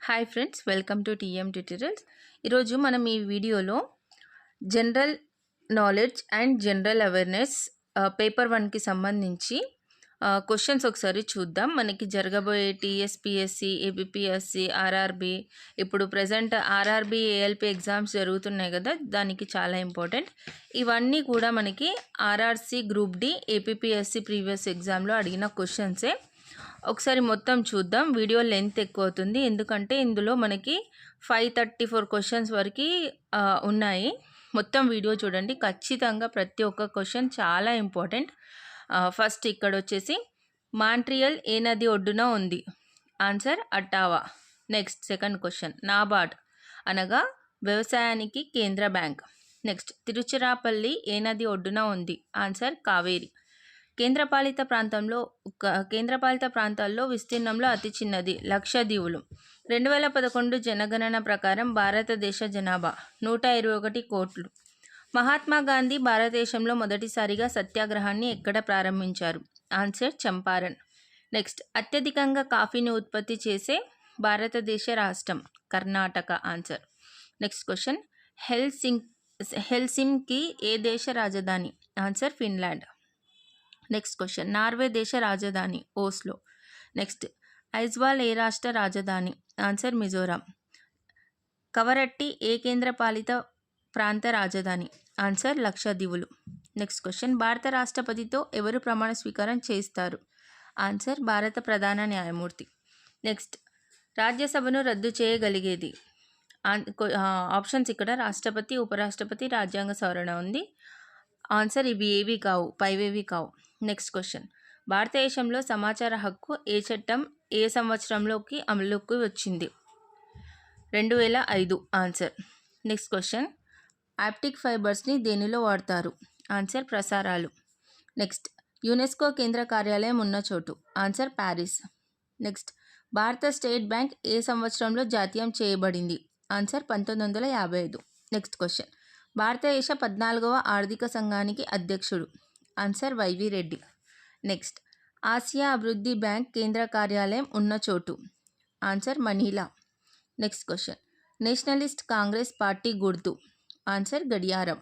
Hi friends, welcome to TM tutorials. ఈరోజు మనం ఈ వీడియోలో general knowledge and general awareness paper 1కి సంబంధించి క్వశ్చన్స్ ఒకసారి చూద్దాం. మనకి జరగబోయే టీఎస్పిఎస్సి, ఏబిపిఎస్సి, ఆర్ఆర్బి, ఇప్పుడు ప్రజెంట్ ఆర్ఆర్బి, ఏఎల్పి ఎగ్జామ్స్ జరుగుతున్నాయి కదా, దానికి చాలా ఇంపార్టెంట్. ఇవన్నీ కూడా మనకి RRC, group D, APPSC previous ఎగ్జామ్లో అడిగిన క్వశ్చన్సే. ఒకసారి మొత్తం చూద్దాం. వీడియో లెంత్ ఎక్కువ అవుతుంది, ఎందుకంటే ఇందులో మనకి 534 క్వశ్చన్స్ వరకు ఉన్నాయి. మొత్తం వీడియో చూడండి, ఖచ్చితంగా ప్రతి ఒక్క క్వశ్చన్ చాలా ఇంపార్టెంట్. ఫస్ట్ ఇక్కడ వచ్చేసి మాంట్రియల్ ఏ నది ఒడ్డున ఉంది? Answer Ottawa. Next second question, NABARD అనగా వ్యవసాయానికి కేంద్ర బ్యాంక్. నెక్స్ట్ తిరుచిరాపల్లి ఏ నది ఒడ్డున ఉంది? ఆన్సర్ కావేరి. కేంద్రపాలిత ప్రాంతాల్లో విస్తీర్ణంలో అతి చిన్నది లక్షద్వీపులు. 2011 జనగణన ప్రకారం భారతదేశ జనాభా 121 కోట్లు. మహాత్మా గాంధీ భారతదేశంలో మొదటిసారిగా సత్యాగ్రహాన్ని ఎక్కడ ప్రారంభించారు? ఆన్సర్ చంపారన్. నెక్స్ట్ అత్యధికంగా కాఫీని ఉత్పత్తి చేసే భారతదేశ రాష్ట్రం Karnataka. Answer. Next question, Helsinki ఏ దేశ రాజధాని? Answer Finland. Next question, Norway దేశ రాజధాని ఓస్లో. నెక్స్ట్ ఐజ్వాల్ ఏ రాష్ట్ర రాజధాని? ఆన్సర్ మిజోరాం. కవరట్టి ఏ కేంద్రపాలిత ప్రాంత రాజధాని? ఆన్సర్ లక్షద్వీపులు. నెక్స్ట్ క్వశ్చన్, భారత రాష్ట్రపతితో ఎవరు ప్రమాణ స్వీకారం చేస్తారు? ఆన్సర్ భారత ప్రధాన న్యాయమూర్తి. నెక్స్ట్ రాజ్యసభను రద్దు చేయగలిగేది? ఆప్షన్స్ ఇక్కడ రాష్ట్రపతి, ఉపరాష్ట్రపతి, రాజ్యాంగ సవరణ ఉంది. ఆన్సర్ ఇవి ఏవి కావు, పైవేవి కావు. నెక్స్ట్ క్వశ్చన్, భారతదేశంలో సమాచార హక్కు ఏ చట్టం ఏ సంవత్సరంలోకి అమలుకి వచ్చింది? 2005. ఆన్సర్. నెక్స్ట్ క్వశ్చన్, ఆప్టిక్ ఫైబర్స్ని దేనిలో వాడతారు? ఆన్సర్ ప్రసారాలు. నెక్స్ట్ యునెస్కో కేంద్ర కార్యాలయం ఉన్న చోటు? Answer Paris. నెక్స్ట్ భారత స్టేట్ బ్యాంక్ ఏ సంవత్సరంలో జాతీయం చేయబడింది? ఆన్సర్ 1955. నెక్స్ట్ క్వశ్చన్, భారతదేశ 14వ ఆర్థిక సంఘానికి అధ్యక్షుడు? Answer YV Reddy. నెక్స్ట్ ఆసియా అభివృద్ధి బ్యాంక్ కేంద్ర కార్యాలయం ఉన్న చోటు? Answer Manila. Next question, Nationalist Congress Party గుర్తు? ఆన్సర్ గడియారం.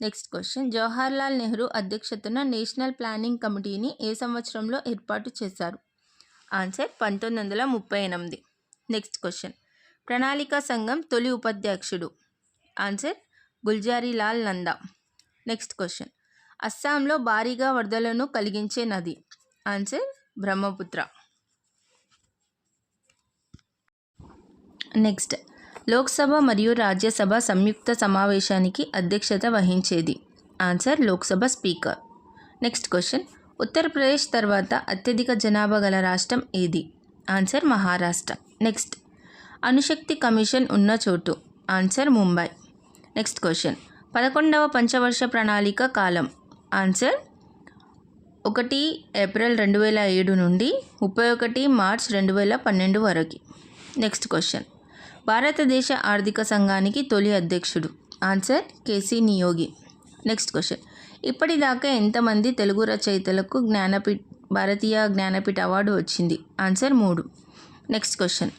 నెక్స్ట్ క్వశ్చన్, జవహర్లాల్ నెహ్రూ అధ్యక్షతన నేషనల్ ప్లానింగ్ కమిటీని ఏ సంవత్సరంలో ఏర్పాటు చేశారు? ఆన్సర్ 1938. నెక్స్ట్ క్వశ్చన్, ప్రణాళికా సంఘం తొలి ఉపాధ్యక్షుడు? Answer Gulzarilal Nanda. Next question, అస్సాంలో భారీగా వరదలను కలిగించే నది? ఆన్సర్ బ్రహ్మపుత్ర. నెక్స్ట్ లోక్సభ మరియు రాజ్యసభ సంయుక్త సమావేశానికి అధ్యక్షత వహించేది? Answer Lok Sabha speaker. Next question, Uttar Pradesh తర్వాత అత్యధిక జనాభా గల రాష్ట్రం ఏది? ఆన్సర్ మహారాష్ట్ర. నెక్స్ట్ అణుశక్తి కమిషన్ ఉన్న చోటు? ఆన్సర్ ముంబై. నెక్స్ట్ క్వశ్చన్, 11వ పంచవర్ష ప్రణాళిక కాలం? ఆన్సర్ 1 ఏప్రిల్ 2007 నుండి 31 మార్చ్ 2012 వరకు. నెక్స్ట్ క్వశ్చన్, భారతదేశ ఆర్థిక సంఘానికి తొలి అధ్యక్షుడు? Answer KC Neogy. Next question, ఇప్పటిదాకా ఎంతమంది తెలుగు రచయితలకు భారతీయ జ్ఞానపీఠ అవార్డు వచ్చింది? Answer 3. Next question,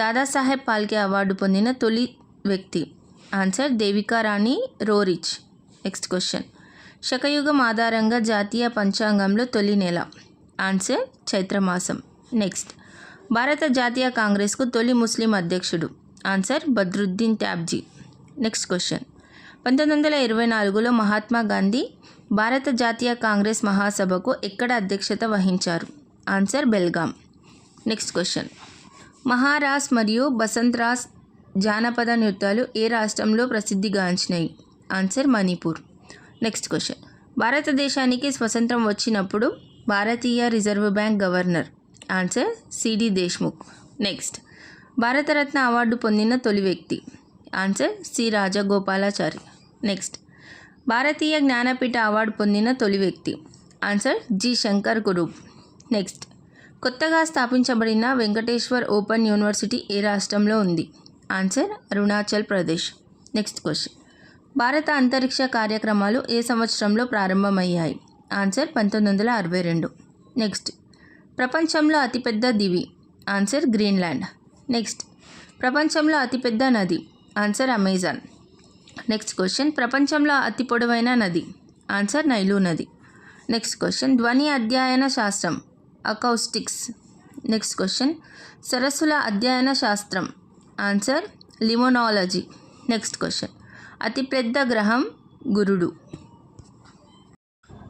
Dadasaheb Phalke award పొందిన తొలి వ్యక్తి? Answer Devika Rani Roerich. Next question, శకయుగం ఆధారంగా జాతీయ పంచాంగంలో తొలి నెల? ఆన్సర్ చైత్రమాసం. నెక్స్ట్ భారత జాతీయ కాంగ్రెస్కు తొలి ముస్లిం అధ్యక్షుడు? Answer Badruddin Tyabji. Next question, 1924లో మహాత్మా గాంధీ భారత జాతీయ కాంగ్రెస్ మహాసభకు ఎక్కడ అధ్యక్షత వహించారు? Answer Belgaum. Next question, Maharas మరియు బసంత్రాస్ జానపద నృత్యాలు ఏ రాష్ట్రంలో ప్రసిద్ధిగాంచినాయి? ఆన్సర్ మణిపూర్. నెక్స్ట్ క్వశ్చన్, భారతదేశానికి స్వతంత్రం వచ్చినప్పుడు భారతీయ reserve bank governor? Answer C D Deshmukh. Next Bharat Ratna award పొందిన తొలి వ్యక్తి? Answer C Rajagopalachari. నెక్స్ట్ భారతీయ జ్ఞానపీఠ అవార్డు పొందిన తొలి వ్యక్తి? Answer G Shankar Kurup. Next కొత్తగా స్థాపించబడిన వెంకటేశ్వర్ ఓపెన్ యూనివర్సిటీ ఏ రాష్ట్రంలో ఉంది? Answer Arunachal Pradesh. Next question, భారత అంతరిక్ష కార్యక్రమాలు ఏ సంవత్సరంలో ప్రారంభమయ్యాయి? ఆన్సర్ 1962. నెక్స్ట్ ప్రపంచంలో అతిపెద్ద దీవి? Answer Greenland. నెక్స్ట్ ప్రపంచంలో అతిపెద్ద నది. Answer Amazon. నెక్స్ట్ క్వశ్చన్ ప్రపంచంలో అతి పొడవైన నది. ఆన్సర్ నైలు నది. నెక్స్ట్ క్వశ్చన్ ధ్వని అధ్యయన శాస్త్రం. అకౌస్టిక్స్. నెక్స్ట్ క్వశ్చన్ సరస్సుల అధ్యయన శాస్త్రం. ఆన్సర్ లిమోనాలజీ. నెక్స్ట్ క్వశ్చన్ అతిపెద్ద గ్రహం గురుడు.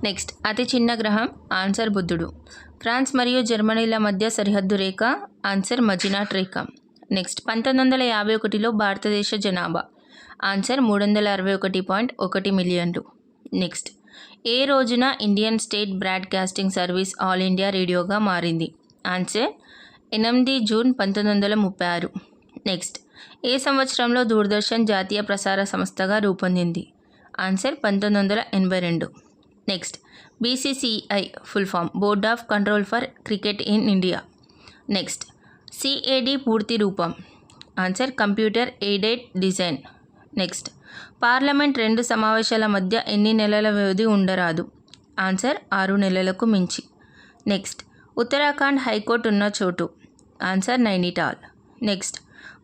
నెక్స్ట్ అతి చిన్న గ్రహం. ఆన్సర్ బుధుడు. ఫ్రాన్స్ మరియు జర్మనీల మధ్య సరిహద్దు రేఖ. ఆన్సర్ మజినాట్ రేఖ. నెక్స్ట్ 1951లో భారతదేశ జనాభా. ఆన్సర్ 361.1 మిలియన్లు. నెక్స్ట్ ఏ రోజున Indian state broadcasting service all India రేడియోగా మారింది. Answer 8 June 1936. నెక్స్ట్ ఏ సంవత్సరంలో దూరదర్శన్ జాతీయ ప్రసార సంస్థగా రూపొందింది. Answer 1982. Next BCCI full form board of control for cricket in India. Next CAD పూర్తి రూపం. Answer computer aided design. Next parliament 2 సమావేశాల మధ్య ఎన్ని నెలల వ్యవధి ఉండరాదు. ఆన్సర్ 6 నెలలకు మించి. నెక్స్ట్ ఉత్తరాఖండ్ హైకోర్టు ఉన్న చోటు. ఆన్సర్ నైనిటాల్. నెక్స్ట్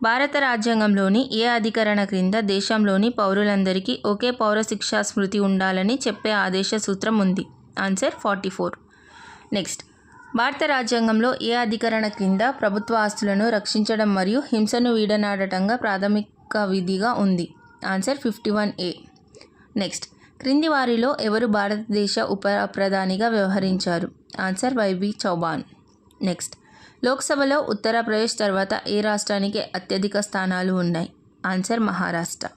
భారత రాజ్యాంగంలోని ఏ అధికరణ క్రింద దేశంలోని పౌరులందరికీ ఒకే పౌర శిక్షా స్మృతి ఉండాలని చెప్పే ఆదేశ సూత్రం ఉంది. ఆన్సర్ 44. నెక్స్ట్ భారత రాజ్యాంగంలో ఏ అధికరణ క్రింద ప్రభుత్వ ఆస్తులను రక్షించడం మరియు హింసను వీడనాడటంగా ప్రాథమిక విధిగా ఉంది. Answer 51A. నెక్స్ట్ క్రింది వారిలో ఎవరు భారతదేశ ఉప ప్రధానిగా వ్యవహరించారు. Answer YB Chauhan. నెక్స్ట్ లోక్సభలో ఉత్తరప్రదేశ్ తర్వాత ఏ రాష్ట్రానికి అత్యధిక స్థానాలు ఉన్నాయి. ఆన్సర్ మహారాష్ట్ర.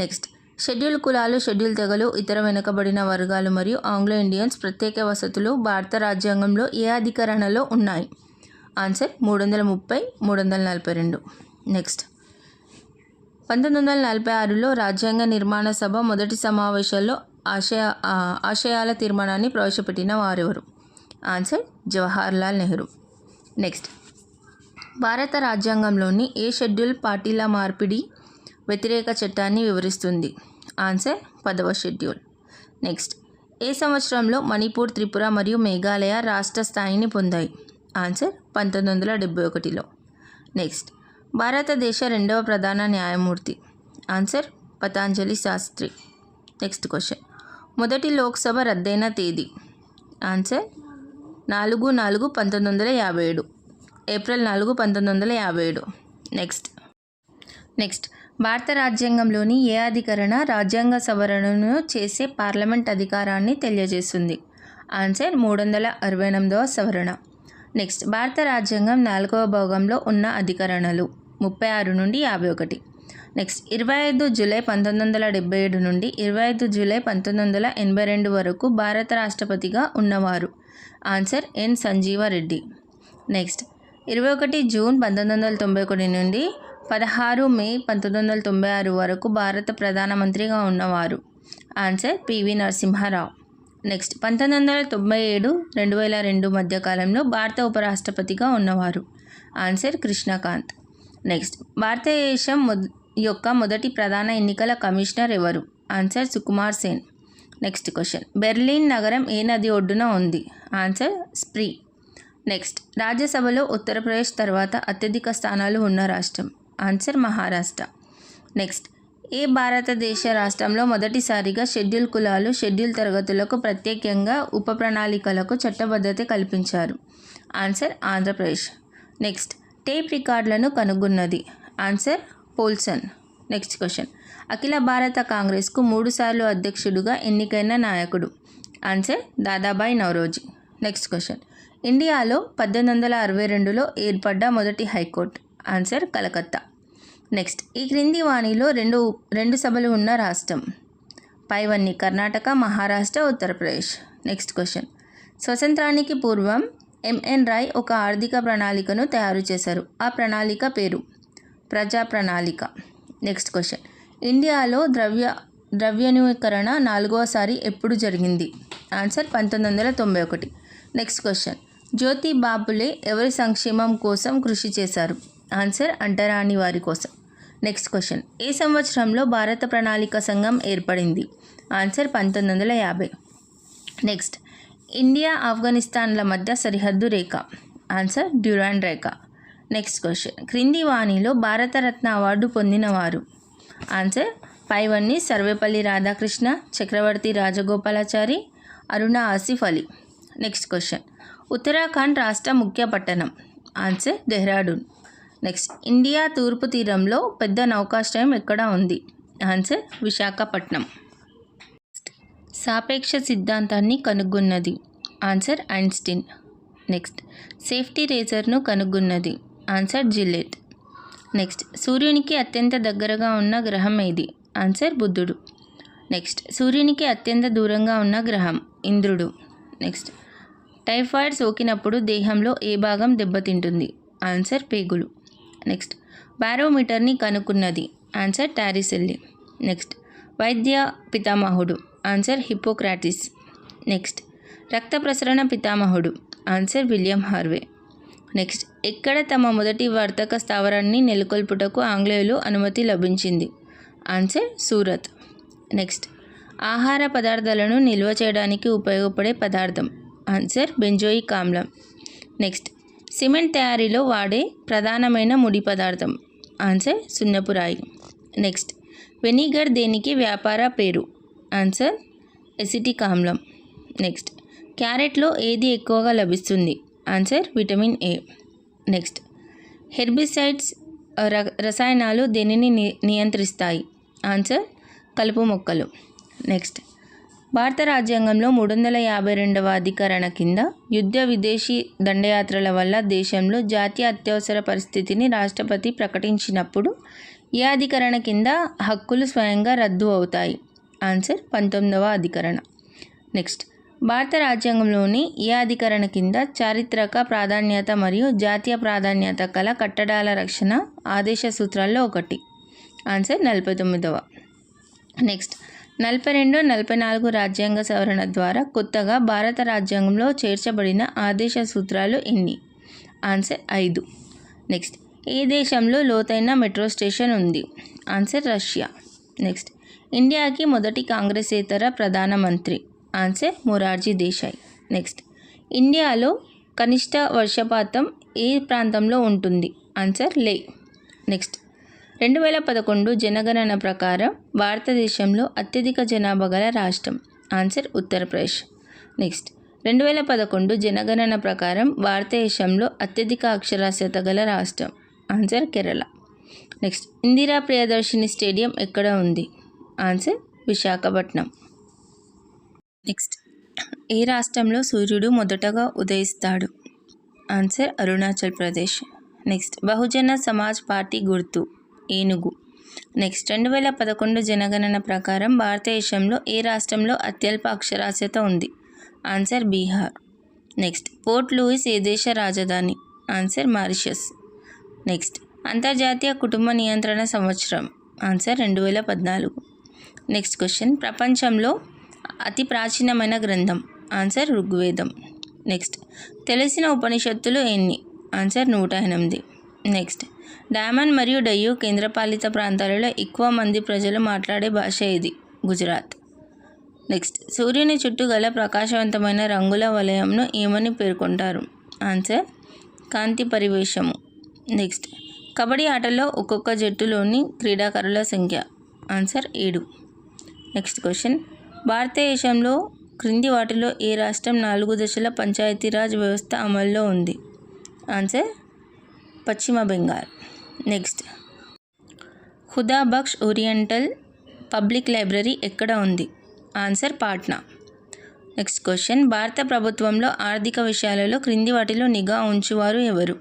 నెక్స్ట్ షెడ్యూల్ కులాలు, షెడ్యూల్ తెగలు, ఇతర వెనుకబడిన వర్గాలు మరియు ఆంగ్లో ఇండియన్స్ ప్రత్యేక వసతులు భారత రాజ్యాంగంలో ఏ అధికరణలో ఉన్నాయి. ఆన్సర్ 330, 342. నెక్స్ట్ 1946లో రాజ్యాంగ నిర్మాణ సభ మొదటి సమావేశాల్లో ఆశయాల తీర్మానాన్ని ప్రవేశపెట్టిన వారెవరు. ఆన్సర్ జవహర్లాల్ నెహ్రూ. నెక్స్ట్ భారత రాజ్యాంగంలోని ఏ షెడ్యూల్ పార్టీల మార్పిడి వ్యతిరేక చట్టాన్ని వివరిస్తుంది. ఆన్సర్ 10వ షెడ్యూల్. నెక్స్ట్ ఏ సంవత్సరంలో మణిపూర్, త్రిపుర మరియు మేఘాలయ రాష్ట్ర స్థాయిని పొందాయి. ఆన్సర్ 1971లో. నెక్స్ట్ భారతదేశ 2వ ప్రధాన న్యాయమూర్తి. Answer Patanjali Sastry. Next question మొదటి లోక్సభ రద్దయిన తేదీ. ఆన్సర్ 4/4/1957. ఏప్రిల్ 4, 1957. నెక్స్ట్ భారత రాజ్యాంగంలోని ఏ అధికరణ రాజ్యాంగ సవరణను చేసే పార్లమెంట్ అధికారాన్ని తెలియజేస్తుంది. ఆన్సర్ 368వ సవరణ. నెక్స్ట్ భారత రాజ్యాంగం 4వ భాగంలో ఉన్న అధికరణలు 36 నుండి 51. నెక్స్ట్ 25 జూలై 1977 నుండి 25 జూలై 1982 వరకు భారత రాష్ట్రపతిగా ఉన్నవారు. ఆన్సర్ ఎన్ సంజీవరెడ్డి. నెక్స్ట్ 21 జూన్ 1991 నుండి 16 మే 1996 వరకు భారత ప్రధానమంత్రిగా ఉన్నవారు. Answer PV Narasimha Rao. నెక్స్ట్ 1997, 2002 మధ్యకాలంలో భారత ఉపరాష్ట్రపతిగా ఉన్నవారు. ఆన్సర్ కృష్ణకాంత్. నెక్స్ట్ భారతదేశం యొక్క మొదటి ప్రధాన ఎన్నికల కమిషనర్ ఎవరు. Answer Sukumar Sen. Next question Berlin నగరం ఏ నది ఒడ్డున ఉంది. Answer spree. నెక్స్ట్ రాజ్యసభలో ఉత్తరప్రదేశ్ తర్వాత అత్యధిక స్థానాలు ఉన్న రాష్ట్రం. ఆన్సర్ మహారాష్ట్ర. నెక్స్ట్ ఏ భారతదేశ రాష్ట్రంలో మొదటిసారిగా షెడ్యూల్ కులాలు, షెడ్యూల్ తరగతులకు ప్రత్యేకంగా ఉప ప్రణాళికలకు చట్టబద్ధత కల్పించారు. ఆన్సర్ ఆంధ్రప్రదేశ్. నెక్స్ట్ టేప్ రికార్డులను కనుగొన్నది. Answer Poulsen. నెక్స్ట్ క్వశ్చన్ అఖిల భారత కాంగ్రెస్కు 3 సార్లు అధ్యక్షుడిగా ఎన్నికైన నాయకుడు. Answer Dadabhai Naoroji. Next question ఇండియాలో 1862లో ఏర్పడ్డ మొదటి హైకోర్టు. ఆన్సర్ కలకత్తా. నెక్స్ట్ ఈ క్రింది వాణిలో రెండు సభలు ఉన్న రాష్ట్రం. పైవన్నీ కర్ణాటక, మహారాష్ట్ర, ఉత్తరప్రదేశ్. నెక్స్ట్ క్వశ్చన్ స్వతంత్రానికి పూర్వం ఎంఎన్ రాయ్ ఒక ఆర్థిక ప్రణాళికను తయారు చేశారు. ఆ ప్రణాళిక పేరు ప్రజా ప్రణాళిక. నెక్స్ట్ క్వశ్చన్ ఇండియాలో ద్రవ్యోల్బణీకరణ 4వసారి ఎప్పుడు జరిగింది. ఆన్సర్ 1991. నెక్స్ట్ క్వశ్చన్ జ్యోతి బాపులే ఎవరి సంక్షేమం కోసం కృషి చేశారు. ఆన్సర్ అంటరాని వారి కోసం. నెక్స్ట్ క్వశ్చన్ ఏ సంవత్సరంలో భారత ప్రణాళిక సంఘం ఏర్పడింది. ఆన్సర్ 1950. నెక్స్ట్ ఇండియా ఆఫ్ఘనిస్తాన్ల మధ్య సరిహద్దు రేఖ. ఆన్సర్ డ్యూరాండ్ రేఖ. నెక్స్ట్ క్వశ్చన్, క్రింది వాణిలో భారతరత్న అవార్డు పొందినవారు? ఆన్సర్ పైవన్నీ సర్వేపల్లి రాధాకృష్ణ, చక్రవర్తి రాజగోపాలాచారి, అరుణ ఆసిఫ్ అలీ. నెక్స్ట్ క్వశ్చన్, ఉత్తరాఖండ్ రాష్ట్ర ముఖ్య పట్టణం? ఆన్సర్ డెహ్రాడూన్. నెక్స్ట్, ఇండియా తూర్పు తీరంలో పెద్ద నౌకాశ్రయం ఎక్కడ ఉంది? ఆన్సర్ విశాఖపట్నం. సాపేక్ష సిద్ధాంతాన్ని కనుగొన్నది? Answer Einstein. నెక్స్ట్, సేఫ్టీ రేజర్ను కనుగొన్నది? Answer Gillette. నెక్స్ట్, సూర్యునికి అత్యంత దగ్గరగా ఉన్న గ్రహం ఏది? ఆన్సర్ బుధుడు. నెక్స్ట్, సూర్యునికి అత్యంత దూరంగా ఉన్న గ్రహం ఇంద్రుడు. నెక్స్ట్, టైఫాయిడ్ సోకినప్పుడు దేహంలో ఏ భాగం దెబ్బతింటుంది? ఆన్సర్ పేగులు. నెక్స్ట్, బారోమీటర్ని కనుక్కున్నది? Answer Torricelli. నెక్స్ట్, వైద్య పితామహుడు? ఆన్సర్ హిప్పోక్రాటిస్. నెక్స్ట్, రక్త ప్రసరణ పితామహుడు? Answer William Harvey. నెక్స్ట్, ఎక్కడ తమ మొదటి వర్తక స్థావరాన్ని నెలకొల్పుటకు ఆంగ్లేయులు అనుమతి లభించింది? ఆన్సర్ సూరత్. నెక్స్ట్, ఆహార పదార్థాలను నిల్వ చేయడానికి ఉపయోగపడే పదార్థం? ఆన్సర్ బెంజోయిక్ ఆమ్లం. నెక్స్ట్, సిమెంట్ తయారీలో వాడే ప్రధానమైన ముడి పదార్థం? ఆన్సర్ సున్నపు రాయి. నెక్స్ట్, వెనిగర్ దేనికి వ్యాపార పేరు? ఆన్సర్ ఎసిటిక్ ఆమ్లం. నెక్స్ట్, క్యారెట్లో ఏది ఎక్కువగా లభిస్తుంది? Answer vitamin A. Next, herbicides రసాయనాలు దేనిని నియంత్రిస్తాయి? ఆన్సర్ కలుపు మొక్కలు. నెక్స్ట్, భారత రాజ్యాంగంలో 352వ అధికరణ కింద యుద్ధ విదేశీ దండయాత్రల వల్ల దేశంలో జాతీయ అత్యవసర పరిస్థితిని రాష్ట్రపతి ప్రకటించినప్పుడు ఏ అధికరణ కింద హక్కులు స్వయంగా రద్దు అవుతాయి? ఆన్సర్ 19వ అధికరణ. నెక్స్ట్, భారత రాజ్యాంగంలోని ఏ అధికరణ కింద చారిత్రక ప్రాధాన్యత మరియు జాతీయ ప్రాధాన్యత కల కట్టడాల రక్షణ ఆదేశ సూత్రాల్లో ఒకటి? ఆన్సర్ 49వ. నెక్స్ట్, 42, 44 రాజ్యాంగ సవరణ ద్వారా కొత్తగా భారత రాజ్యాంగంలో చేర్చబడిన ఆదేశ సూత్రాలు ఎన్ని? ఆన్సర్ 5. నెక్స్ట్, ఏ దేశంలో లోతైన మెట్రో స్టేషన్ ఉంది? Answer Russia. నెక్స్ట్, ఇండియాకి మొదటి కాంగ్రెసేతర ప్రధానమంత్రి? ఆన్సర్ మొరార్జీ దేశాయ్. నెక్స్ట్, ఇండియాలో కనిష్ట వర్షపాతం ఏ ప్రాంతంలో ఉంటుంది? ఆన్సర్ లే. నెక్స్ట్, 2011 జనగణన ప్రకారం భారతదేశంలో అత్యధిక జనాభా గల రాష్ట్రం? ఆన్సర్ ఉత్తరప్రదేశ్. నెక్స్ట్, 2011 జనగణన ప్రకారం భారతదేశంలో అత్యధిక అక్షరాస్యత గల రాష్ట్రం? Answer Kerala. Next, Indira Priyadarshini stadium ఎక్కడ ఉంది? ఆన్సర్ విశాఖపట్నం. నెక్స్ట్, ఏ రాష్ట్రంలో సూర్యుడు మొదటగా ఉదయిస్తాడు? Answer Arunachal Pradesh. Next, Bahujan Samaj party గుర్తు ఏనుగు. నెక్స్ట్, 2011 జనగణన ప్రకారం భారతదేశంలో ఏ రాష్ట్రంలో అత్యల్ప అక్షరాస్యత ఉంది? Answer Bihar. Next, Port Louis ఏ దేశ రాజధాని? Answer Mauritius. నెక్స్ట్, అంతర్జాతీయ కుటుంబ నియంత్రణ సంవత్సరం? ఆన్సర్ 2014. నెక్స్ట్ క్వశ్చన్, ప్రపంచంలో అతి ప్రాచీనమైన గ్రంథం? ఆన్సర్ ఋగ్వేదం. నెక్స్ట్, తెలిసిన ఉపనిషత్తులు ఎన్ని? ఆన్సర్ 108. నెక్స్ట్, డామన్ మరియు డయ్యూ కేంద్రపాలిత ప్రాంతాలలో ఎక్కువ మంది ప్రజలు మాట్లాడే భాష ఏది? గుజరాత్. నెక్స్ట్, సూర్యుని చుట్టూ గల ప్రకాశవంతమైన రంగుల వలయంను ఏమని పేర్కొంటారు? ఆన్సర్ కాంతి పరివేశము. నెక్స్ట్, కబడ్డీ ఆటలో ఒక్కొక్క జట్టులోని క్రీడాకారుల సంఖ్య? ఆన్సర్ 7. నెక్స్ట్ క్వశ్చన్, భారతదేశంలో క్రింది వాటిలో ఏ రాష్ట్రం 4 దశల పంచాయతీరాజ్ వ్యవస్థ అమల్లో ఉంది? Answer Paschim Bengal. Next, Khuda Bakhsh oriental public library ఎక్కడ ఉంది? ఆన్సర్ పాట్నా. నెక్స్ట్ క్వశ్చన్, భారత ప్రభుత్వంలో ఆర్థిక విషయాలలో క్రింది వాటిలో నిఘా ఉంచువారు ఎవరు?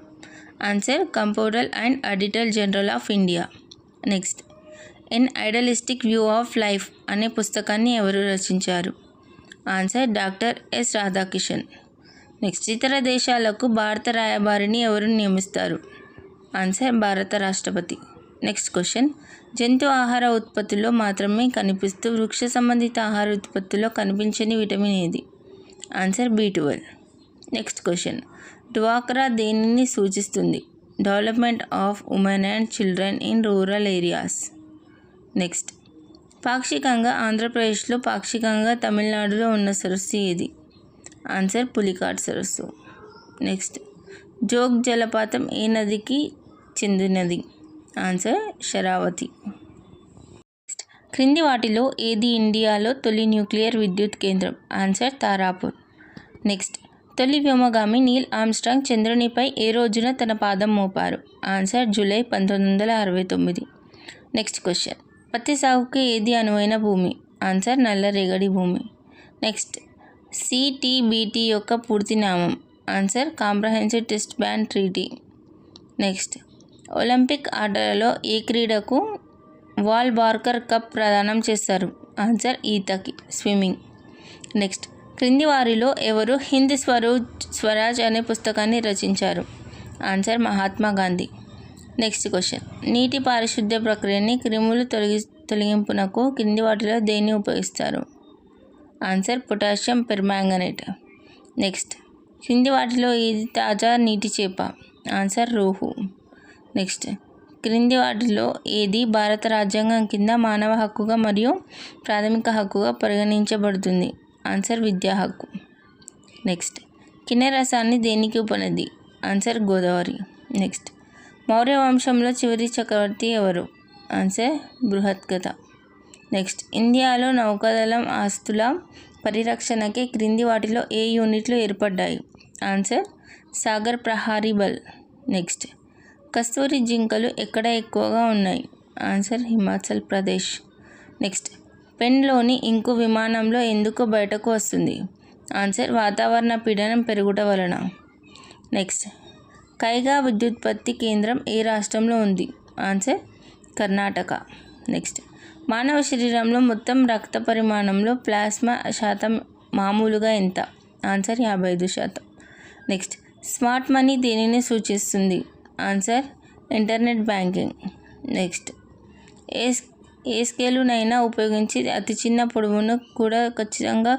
Answer comptroller and auditor general of India. Next, an idealistic view of life అనే పుస్తకాన్ని ఎవరు రచించారు? Answer doctor S Radhakishan. Next, ఇతర దేశాలకు భారత రాయబారిని ఎవరు నియమిస్తారు? ఆన్సర్ భారత రాష్ట్రపతి. నెక్స్ట్ క్వశ్చన్, జంతు ఆహార ఉత్పత్తుల్లో మాత్రమే కనిపిస్తూ వృక్ష సంబంధిత ఆహార ఉత్పత్తుల్లో కనిపించని విటమిన్ ఏది? Answer B12. నెక్స్ట్ క్వశ్చన్, డ్వాక్రా దేనిని సూచిస్తుంది? Development of women and children in rural areas. Next, పాక్షికంగా ఆంధ్రప్రదేశ్లో పాక్షికంగా తమిళనాడులో ఉన్న సరస్సు ఏది? ఆన్సర్ పులికాట్ సరస్సు. నెక్స్ట్, జోగ్ జలపాతం ఏ నదికి చెందినది? ఆన్సర్ శరావతి. క్రింది వాటిలో ఏది ఇండియాలో తొలి న్యూక్లియర్ విద్యుత్ కేంద్రం? ఆన్సర్ తారాపూర్. నెక్స్ట్, తొలి వ్యోమగామి నీల్ ఆమ్స్ట్రాంగ్ చంద్రునిపై ఏ రోజున తన పాదం మోపారు? Answer July 1969. నెక్స్ట్ క్వశ్చన్, పత్తి సాగుకి ఏది అనువైన భూమి? ఆన్సర్ నల్లరేగడి భూమి. నెక్స్ట్, సిటీబీటీ యొక్క పూర్తి నామం? Answer comprehensive test ban treaty. Next, Olympic ఆటలలో ఏ క్రీడకు వాల్ బార్కర్ కప్ ప్రదానం చేస్తారు? Answer ఈతకి, swimming. నెక్స్ట్, క్రింది వారిలో ఎవరు హింద్ స్వరాజ్ అనే పుస్తకాన్ని రచించారు? Answer Mahatma Gandhi. Next question, నీటి పారిశుద్ధ్య ప్రక్రియని క్రిములు తొలగింపునకు క్రింది వాటిలో దేన్ని ఉపయోగిస్తారు? Answer potassium permanganate. నెక్స్ట్, క్రింది వాటిలో ఏది తాజా నీటి చేప? ఆన్సర్ రోహు. నెక్స్ట్, క్రింది వాటిలో ఏది భారత రాజ్యాంగం కింద మానవ హక్కుగా మరియు ప్రాథమిక హక్కుగా పరిగణించబడుతుంది? ఆన్సర్ విద్యా హక్కు. నెక్స్ట్, కిన్నెరసాన్ని దేనికి ఉపనది? ఆన్సర్ గోదావరి. నెక్స్ట్, మౌర్య వంశంలో చివరి చక్రవర్తి ఎవరు? ఆన్సర్ బృహత్కథ. నెక్స్ట్, ఇండియాలో నౌకాదళం ఆస్తుల పరిరక్షణకి క్రింది వాటిలో ఏ యూనిట్లు ఏర్పడ్డాయి? ఆన్సర్ సాగర్ ప్రహారీ బల్. నెక్స్ట్, కస్తూరి జింకలు ఎక్కడ ఎక్కువగా ఉన్నాయి? ఆన్సర్ హిమాచల్ ప్రదేశ్. నెక్స్ట్, పెన్లోని ఇంకు విమానంలో ఎందుకు బయటకు వస్తుంది? ఆన్సర్ వాతావరణ పీడనం పెరుగుట వలన. నెక్స్ట్, కైగా విద్యుత్పత్తి కేంద్రం ఏ రాష్ట్రంలో ఉంది? ఆన్సర్ కర్ణాటక. నెక్స్ట్, మానవ శరీరంలో మొత్తం రక్త పరిమాణంలో ప్లాస్మా శాతం మామూలుగా ఎంత? ఆన్సర్ 55%. నెక్స్ట్, స్మార్ట్ మనీ దేనిని సూచిస్తుంది? Answer internet banking. నెక్స్ట్, ఏ స్కేలునైనా ఉపయోగించి అతి చిన్న పొడవును కూడా ఖచ్చితంగా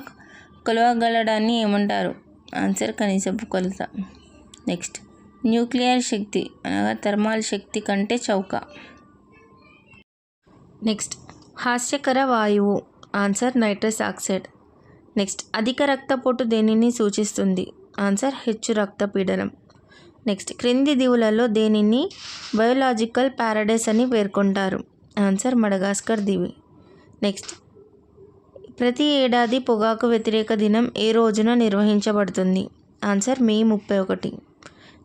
కొలవగలడాన్ని ఏమంటారు? ఆన్సర్ కనీసపు కొలత. నెక్స్ట్, న్యూక్లియర్ శక్తి అనగా థర్మల్ శక్తి కంటే చౌక. నెక్స్ట్, హాస్యకర వాయువు? Answer nitrous oxide. నెక్స్ట్, అధిక రక్తపోటు దేనిని సూచిస్తుంది? ఆన్సర్ హెచ్చు రక్తపీడనం. నెక్స్ట్, క్రింది దీవులలో దేనిని బయోలాజికల్ ప్యారడైస్ అని పేర్కొంటారు? ఆన్సర్ మడగాస్కర్ దీవి. నెక్స్ట్, ప్రతి ఏడాది పొగాకు వ్యతిరేక దినం ఏ రోజున నిర్వహించబడుతుంది? ఆన్సర్ మే 31.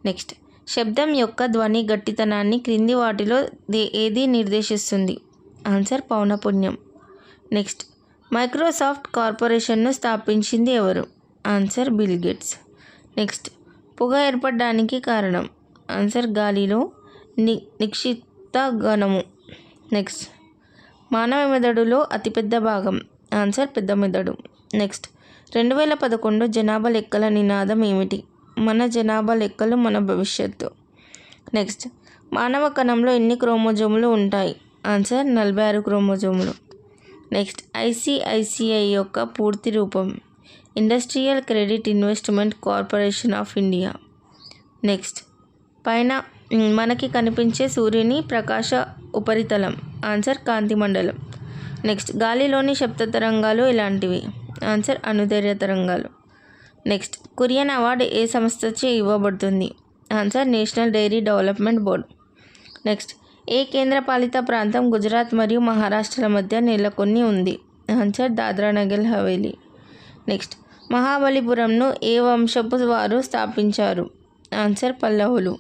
నెక్స్ట్, శబ్దం యొక్క ధ్వని గట్టితనాన్ని క్రింది వాటిలో ఏది నిర్దేశిస్తుంది? ఆన్సర్ పౌనపున్యం. నెక్స్ట్, మైక్రోసాఫ్ట్ కార్పొరేషన్ను స్థాపించింది ఎవరు? Answer bill gates. నెక్స్ట్, పొగ ఏర్పడడానికి కారణం? ఆన్సర్ గాలిలో నిక్షిప్త ఘనము. నెక్స్ట్, మానవ మెదడులో అతిపెద్ద భాగం? ఆన్సర్ పెద్ద మెదడు. నెక్స్ట్, 2011 జనాభా లెక్కల నినాదం ఏమిటి? మన జనాభా లెక్కలు మన భవిష్యత్తు. నెక్స్ట్, మానవ కణంలో ఎన్ని క్రోమోజోములు ఉంటాయి? ఆన్సర్ 46 క్రోమోజోములు. నెక్స్ట్, ఐసిఐసిఐ యొక్క పూర్తి రూపం? Industrial credit investment corporation of India. Next, పైన మనకి కనిపించే సూర్యుని ప్రకాశ ఉపరితలం? ఆన్సర్ కాంతి మండలం. నెక్స్ట్, గాలిలోని శబ్ద తరంగాలు ఎలాంటివి? ఆన్సర్ అణుధైర్య తరంగాలు. నెక్స్ట్, కురియన్ అవార్డు ఏ సంస్థచే ఇవ్వబడుతుంది? Answer national dairy development board. Next, ఏ కేంద్రపాలిత ప్రాంతం గుజరాత్ మరియు మహారాష్ట్రల మధ్య నెలకొని ఉంది? ఆన్సర్ దాద్రా నగర్ హవేలీ. నెక్స్ట్, మహాబలిపురంను ఏ వంశపు వారు స్థాపించారు? ఆన్సర్ పల్లవులు.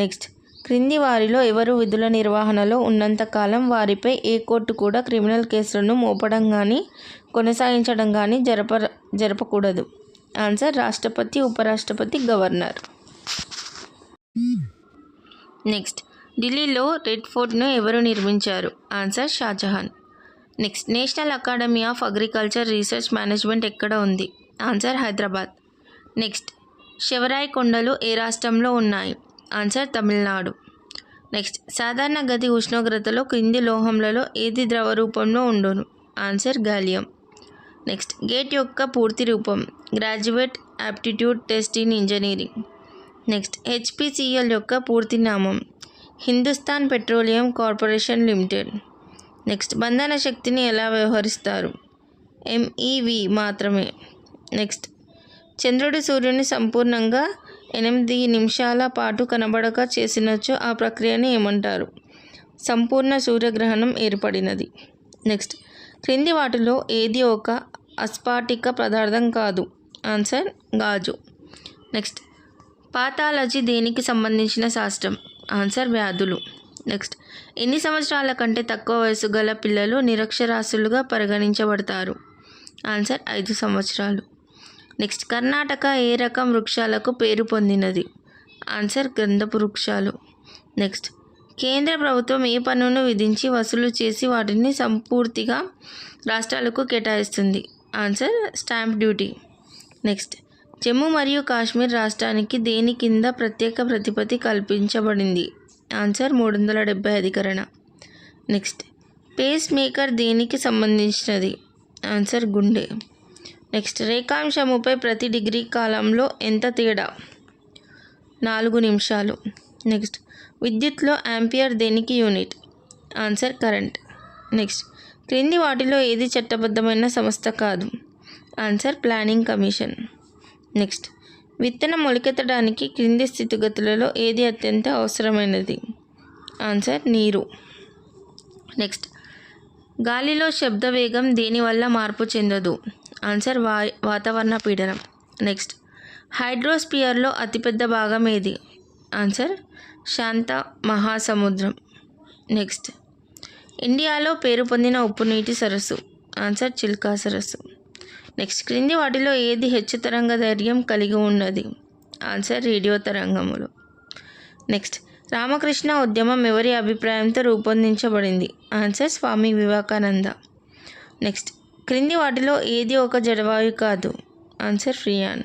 నెక్స్ట్, క్రింది వారిలో ఎవరు విధుల నిర్వహణలో ఉన్నంతకాలం వారిపై ఏ కోర్టు కూడా క్రిమినల్ కేసులను మోపడం కానీ కొనసాగించడం కానీ జరపకూడదు? ఆన్సర్ రాష్ట్రపతి, ఉపరాష్ట్రపతి, గవర్నర్. నెక్స్ట్, ఢిల్లీలో రెడ్ ఫోర్ట్ను ఎవరు నిర్మించారు? Answer Shahjahan. Next, national academy of agriculture research management ఎక్కడ ఉంది? ఆన్సర్ హైదరాబాద్. నెక్స్ట్, శివరాయ్ కొండలు ఏ రాష్ట్రంలో ఉన్నాయి? ఆన్సర్ తమిళనాడు. నెక్స్ట్, సాధారణ గది ఉష్ణోగ్రతలో క్రింది లోహంలలో ఏది ద్రవ రూపంలో ఉండును? Answer gallium. నెక్స్ట్, గేట్ యొక్క పూర్తి రూపం? Graduate aptitude test in engineering. Next, HPCL యొక్క పూర్తి నామం? Hindustan petroleum corporation limited. Next, బంధన శక్తిని ఎలా వ్యవహరిస్తారు? ఎంఈవి మాత్రమే. నెక్స్ట్, చంద్రుడు సూర్యుని సంపూర్ణంగా 8 నిమిషాల పాటు కనబడక చేసినచో ఆ ప్రక్రియని ఏమంటారు? సంపూర్ణ సూర్యగ్రహణం ఏర్పడినది. నెక్స్ట్, క్రింది వాటిలో ఏది ఒక అస్ఫాటిక పదార్థం కాదు? ఆన్సర్ గాజు. నెక్స్ట్, పాథాలజీ దేనికి సంబంధించిన శాస్త్రం? ఆన్సర్ వ్యాధులు. నెక్స్ట్, ఎన్ని సంవత్సరాల కంటే తక్కువ వయసు గల పిల్లలు నిరక్షరాస్యులుగా పరిగణించబడతారు? ఆన్సర్ 5 సంవత్సరాలు. నెక్స్ట్, కర్ణాటక ఏ రకం వృక్షాలకు పేరు పొందినది? ఆన్సర్ గంధపు వృక్షాలు. నెక్స్ట్, కేంద్ర ప్రభుత్వం ఏ పన్నును విధించి వసూలు చేసి వాటిని సంపూర్తిగా రాష్ట్రాలకు కేటాయిస్తుంది? Answer stamp duty. Next, Jammu మరియు కాశ్మీర్ రాష్ట్రానికి దేని కింద ప్రత్యేక ప్రతిపత్తి కల్పించబడింది? ఆన్సర్ 370 అధికరణ. నెక్స్ట్, పేస్ మేకర్ దేనికి సంబంధించినది? ఆన్సర్ గుండె. నెక్స్ట్, రేఖాంశముపై ప్రతి డిగ్రీ కాలంలో ఎంత తేడా? 4 నిమిషాలు. నెక్స్ట్, విద్యుత్లో యాంపియర్ దేనికి యూనిట్? Answer current. నెక్స్ట్, క్రింది వాటిలో ఏది చట్టబద్ధమైన సంస్థ కాదు? Answer planning commission. నెక్స్ట్, విత్తనం మొలకెత్తడానికి క్రింది స్థితిగతులలో ఏది అత్యంత అవసరమైనది? ఆన్సర్ నీరు. నెక్స్ట్, గాలిలో శబ్ద వేగం దేనివల్ల మార్పు చెందదు? ఆన్సర్ వాతావరణ పీడనం. నెక్స్ట్, హైడ్రోస్పియర్లో అతిపెద్ద భాగం ఏది? ఆన్సర్ శాంత మహాసముద్రం. నెక్స్ట్, ఇండియాలో పేరు పొందిన ఉప్పు నీటి సరస్సు? ఆన్సర్ చిల్కా సరస్సు. నెక్స్ట్, క్రింది వాటిలో ఏది హెచ్చు తరంగ ధైర్ఘ్యం కలిగి ఉన్నది? ఆన్సర్ రేడియో తరంగములు. నెక్స్ట్, రామకృష్ణ ఉద్యమం ఎవరి అభిప్రాయంతో రూపొందించబడింది? ఆన్సర్ స్వామి వివేకానంద. నెక్స్ట్, క్రింది వాటిలో ఏది ఒక జడవాయు కాదు? Answer Freon.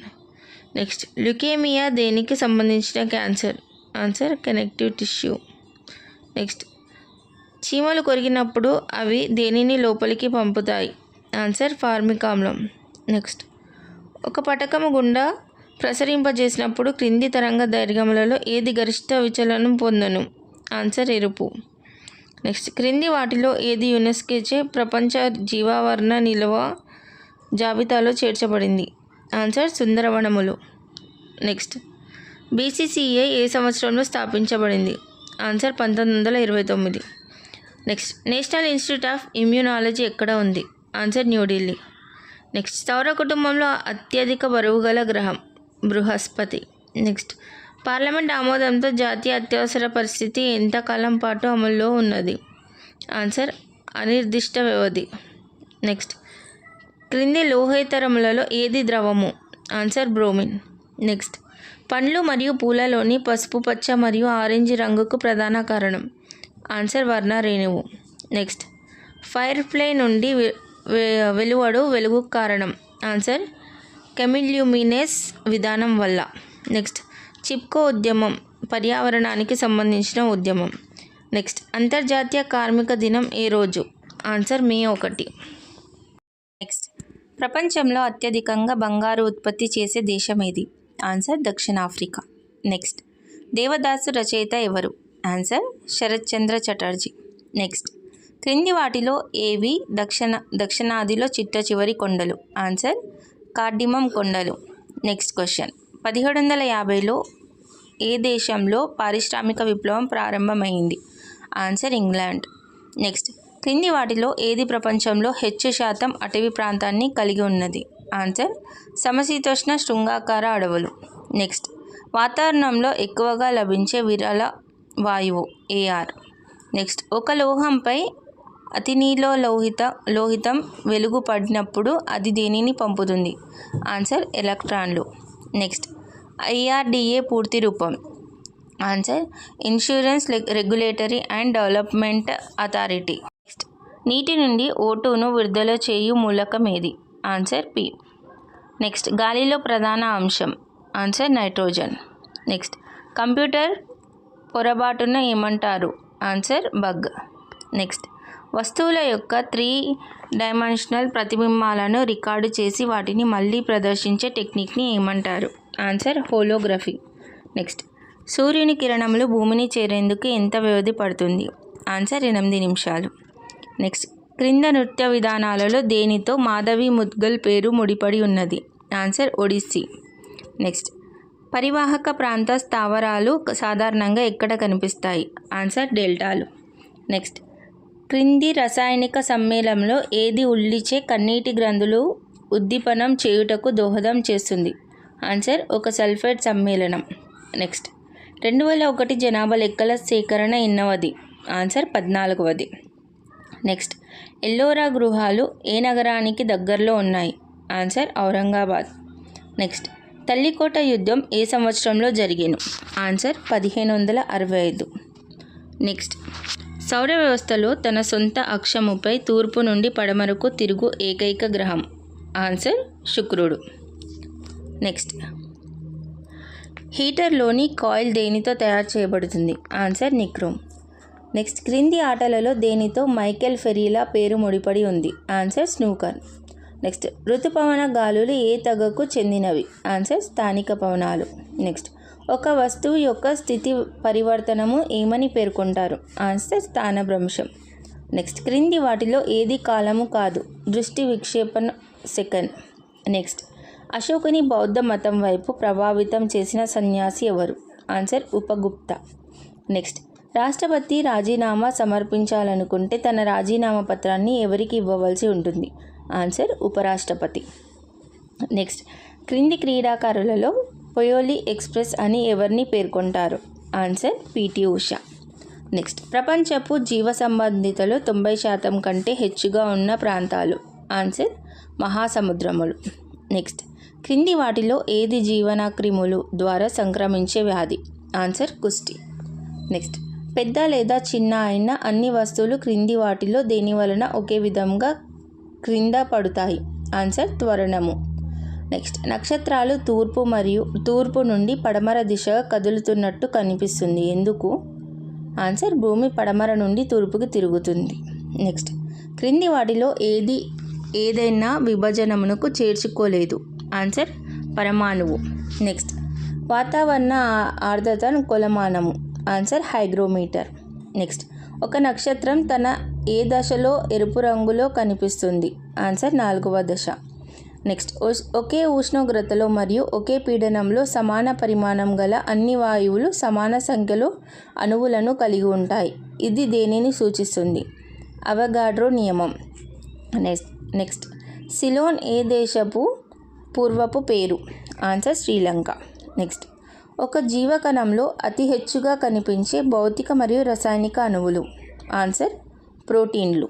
నెక్స్ట్, ల్యూకేమియా దేనికి సంబంధించిన cancer? Answer connective tissue. Next, చీమలు కొరికినప్పుడు అవి దేనిని లోపలికి పంపుతాయి? ఆన్సర్ ఫార్మిక్ ఆమ్లం. నెక్స్ట్, ఒక పటకము గుండా ప్రసరింపజేసినప్పుడు క్రింది తరంగ దైర్ఘ్యములలో ఏది గరిష్ట విచలనం పొందను? ఆన్సర్ ఎరుపు. నెక్స్ట్, క్రింది వాటిలో ఏది యునెస్కోచే ప్రపంచ జీవావరణ నిల్వ జాబితాలో చేర్చబడింది? ఆన్సర్ సుందరవనములు. నెక్స్ట్, బీసీసీఏ ఏ సంవత్సరంలో స్థాపించబడింది? Answer 1929. Next, national institute of immunology ఎక్కడ ఉంది? ఆన్సర్ న్యూఢిల్లీ. నెక్స్ట్, సౌర కుటుంబంలో అత్యధిక బరువు గల గ్రహం? బృహస్పతి. నెక్స్ట్, పార్లమెంట్ ఆమోదంతో జాతీయ అత్యవసర పరిస్థితి ఎంతకాలం పాటు అమల్లో ఉన్నది? ఆన్సర్ అనిర్దిష్ట వ్యవధి. నెక్స్ట్, క్రింది లోహేతరములలో ఏది ద్రవము? Answer bromine. నెక్స్ట్, పండ్లు మరియు పూలలోని పసుపు పచ్చ మరియు ఆరెంజ్ రంగుకు ప్రధాన కారణం? ఆన్సర్ వర్ణ రేణువు. నెక్స్ట్, ఫైర్ ఫ్లై నుండి వెలువడు వెలుగు కారణం? ఆన్సర్ కెమిల్యూమినెస్ విధానం వల్ల. నెక్స్ట్, చిప్కో ఉద్యమం పర్యావరణానికి సంబంధించిన ఉద్యమం. నెక్స్ట్, అంతర్జాతీయ కార్మిక దినం ఏ రోజు? ఆన్సర్ మే 1. నెక్స్ట్, ప్రపంచంలో అత్యధికంగా బంగారు ఉత్పత్తి చేసే దేశం ఏది? ఆన్సర్ దక్షిణాఫ్రికా. నెక్స్ట్, దేవదాసు రచయిత ఎవరు? ఆన్సర్ శరత్చంద్ర చటర్జీ. నెక్స్ట్, క్రింది వాటిలో ఏవి దక్షిణాదిలో చిట్ట చివరి కొండలు? ఆన్సర్ కార్డిమమ్ కొండలు. నెక్స్ట్ క్వశ్చన్, 1750లో ఏ దేశంలో పారిశ్రామిక విప్లవం ప్రారంభమైంది? Answer England. నెక్స్ట్, క్రింది వాటిలో ఏది ప్రపంచంలో % అటవీ ప్రాంతాన్ని కలిగి ఉన్నది? ఆన్సర్ సమశీతోష్ణ శృంగాకార అడవులు. నెక్స్ట్, వాతావరణంలో ఎక్కువగా లభించే విరల వాయువు ఏఆర్. నెక్స్ట్, ఒక లోహంపై అతినీల లోహితం వెలుగు పడినప్పుడు అది దేనిని పంపుతుంది? ఆన్సర్ ఎలక్ట్రాన్లు. నెక్స్ట్, ఐఆర్డిఏ పూర్తి రూపం? Answer insurance regulatory and development authority. Next, నీటి నుండి O2ను విడుదల చేయు మూలకం ఏది? Answer P. నెక్స్ట్, గాలిలో ప్రధాన అంశం? Answer nitrogen. నెక్స్ట్, కంప్యూటర్ పొరపాటున ఏమంటారు? Answer bug. నెక్స్ట్, వస్తువుల యొక్క 3 డైమెన్షనల్ ప్రతిబింబాలను రికార్డు చేసి వాటిని మళ్ళీ ప్రదర్శించే టెక్నిక్ని ఏమంటారు? Answer holography. నెక్స్ట్, సూర్యుని కిరణములు భూమిని చేరేందుకు ఎంత వ్యవధి పడుతుంది? ఆన్సర్ 8 నిమిషాలు. నెక్స్ట్, క్రింద నృత్య విధానాలలో దేనితో మాధవి ముద్గల్ పేరు ముడిపడి ఉన్నది? ఆన్సర్ ఒడిస్సీ. నెక్స్ట్, పరివాహక ప్రాంత స్థావరాలు సాధారణంగా ఎక్కడ కనిపిస్తాయి? ఆన్సర్ డెల్టాలు. నెక్స్ట్, క్రింది రసాయనిక సమ్మేళనంలో ఏది ఉల్లిచే కన్నీటి గ్రంథులు ఉద్దీపనం చేయుటకు దోహదం చేస్తుంది? ఆన్సర్ ఒక సల్ఫేట్ సమ్మేళనం. నెక్స్ట్, 2001 జనాభా లెక్కల సేకరణ ఎన్నవది? ఆన్సర్ 14వది. నెక్స్ట్, ఎల్లోరా గృహాలు ఏ నగరానికి దగ్గరలో ఉన్నాయి? ఆన్సర్ ఔరంగాబాద్. నెక్స్ట్, తల్లికోట యుద్ధం ఏ సంవత్సరంలో జరిగేను? ఆన్సర్ 1565. నెక్స్ట్, సౌర వ్యవస్థలో తన సొంత అక్షముపై తూర్పు నుండి పడమరకు తిరుగు ఏకైక గ్రహం? ఆన్సర్ శుక్రుడు. నెక్స్ట్, హీటర్లోని కాయిల్ దేనితో తయారు చేయబడుతుంది? Answer nichrome. నెక్స్ట్, క్రింది ఆటలలో దేనితో మైకేల్ ఫెరీలా పేరు ముడిపడి ఉంది? Answer snooker. నెక్స్ట్, ఋతుపవన గాలులు ఏ తెగకు చెందినవి? ఆన్సర్ స్థానిక పవనాలు. నెక్స్ట్, ఒక వస్తువు యొక్క స్థితి పరివర్తనము ఏమని పేర్కొంటారు? ఆన్సర్ స్థానభ్రంశం. నెక్స్ట్, క్రింది వాటిలో ఏది కాలము కాదు? దృష్టి విక్షేపణ సెకండ్. నెక్స్ట్, అశోకుని బౌద్ధ మతం వైపు ప్రభావితం చేసిన సన్యాసి ఎవరు? ఆన్సర్ ఉపగుప్త. నెక్స్ట్, రాష్ట్రపతి రాజీనామా సమర్పించాలనుకుంటే తన రాజీనామా పత్రాన్ని ఎవరికి ఇవ్వవలసి ఉంటుంది? ఆన్సర్ ఉపరాష్ట్రపతి. నెక్స్ట్, క్రింది క్రీడాకారులలో పొయోలి ఎక్స్ప్రెస్ అని ఎవరిని పేర్కొంటారు? Answer PT Usha. నెక్స్ట్, ప్రపంచపు జీవ సంబంధితలో 90% కంటే హెచ్చుగా ఉన్న ప్రాంతాలు? ఆన్సర్ మహాసముద్రములు. నెక్స్ట్, క్రింది వాటిలో ఏది జీవన క్రిములు ద్వారా సంక్రమించే వ్యాధి? ఆన్సర్ కుష్టి. నెక్స్ట్, పెద్ద లేదా చిన్న అయిన అన్ని వస్తువులు క్రింది వాటిలో దేని వలన ఒకే విధంగా క్రింద పడుతాయి? ఆన్సర్ త్వరణము. నెక్స్ట్, నక్షత్రాలు తూర్పు నుండి పడమర దిశగా కదులుతున్నట్టు కనిపిస్తుంది, ఎందుకు? ఆన్సర్ భూమి పడమర నుండి తూర్పుకి తిరుగుతుంది. నెక్స్ట్, క్రింది వాటిలో ఏదైనా విభజనమునకు చేర్చుకోలేదు? ఆన్సర్ పరమాణువు. నెక్స్ట్, వాతావరణ ఆర్ద్రత కొలమానము? Answer hygrometer. నెక్స్ట్, ఒక నక్షత్రం తన ఏ దశలో ఎరుపు రంగులో కనిపిస్తుంది? ఆన్సర్ 4వ దశ. నెక్స్ట్, ఒకే ఉష్ణోగ్రతలో మరియు ఒకే పీడనంలో సమాన పరిమాణం గల అన్ని వాయువులు సమాన సంఖ్యలో అణువులను కలిగి ఉంటాయి. ఇది దేనిని సూచిస్తుంది? అవగాడ్రో నియమం. నెక్స్ట్, సిలోన్ ఏ దేశపు పూర్వపు పేరు? ఆన్సర్ శ్రీలంక. నెక్స్ట్, ఒక జీవకణంలో అతి హెచ్చుగా కనిపించే భౌతిక మరియు రసాయనిక అణువులు? ఆన్సర్ ప్రోటీన్లు.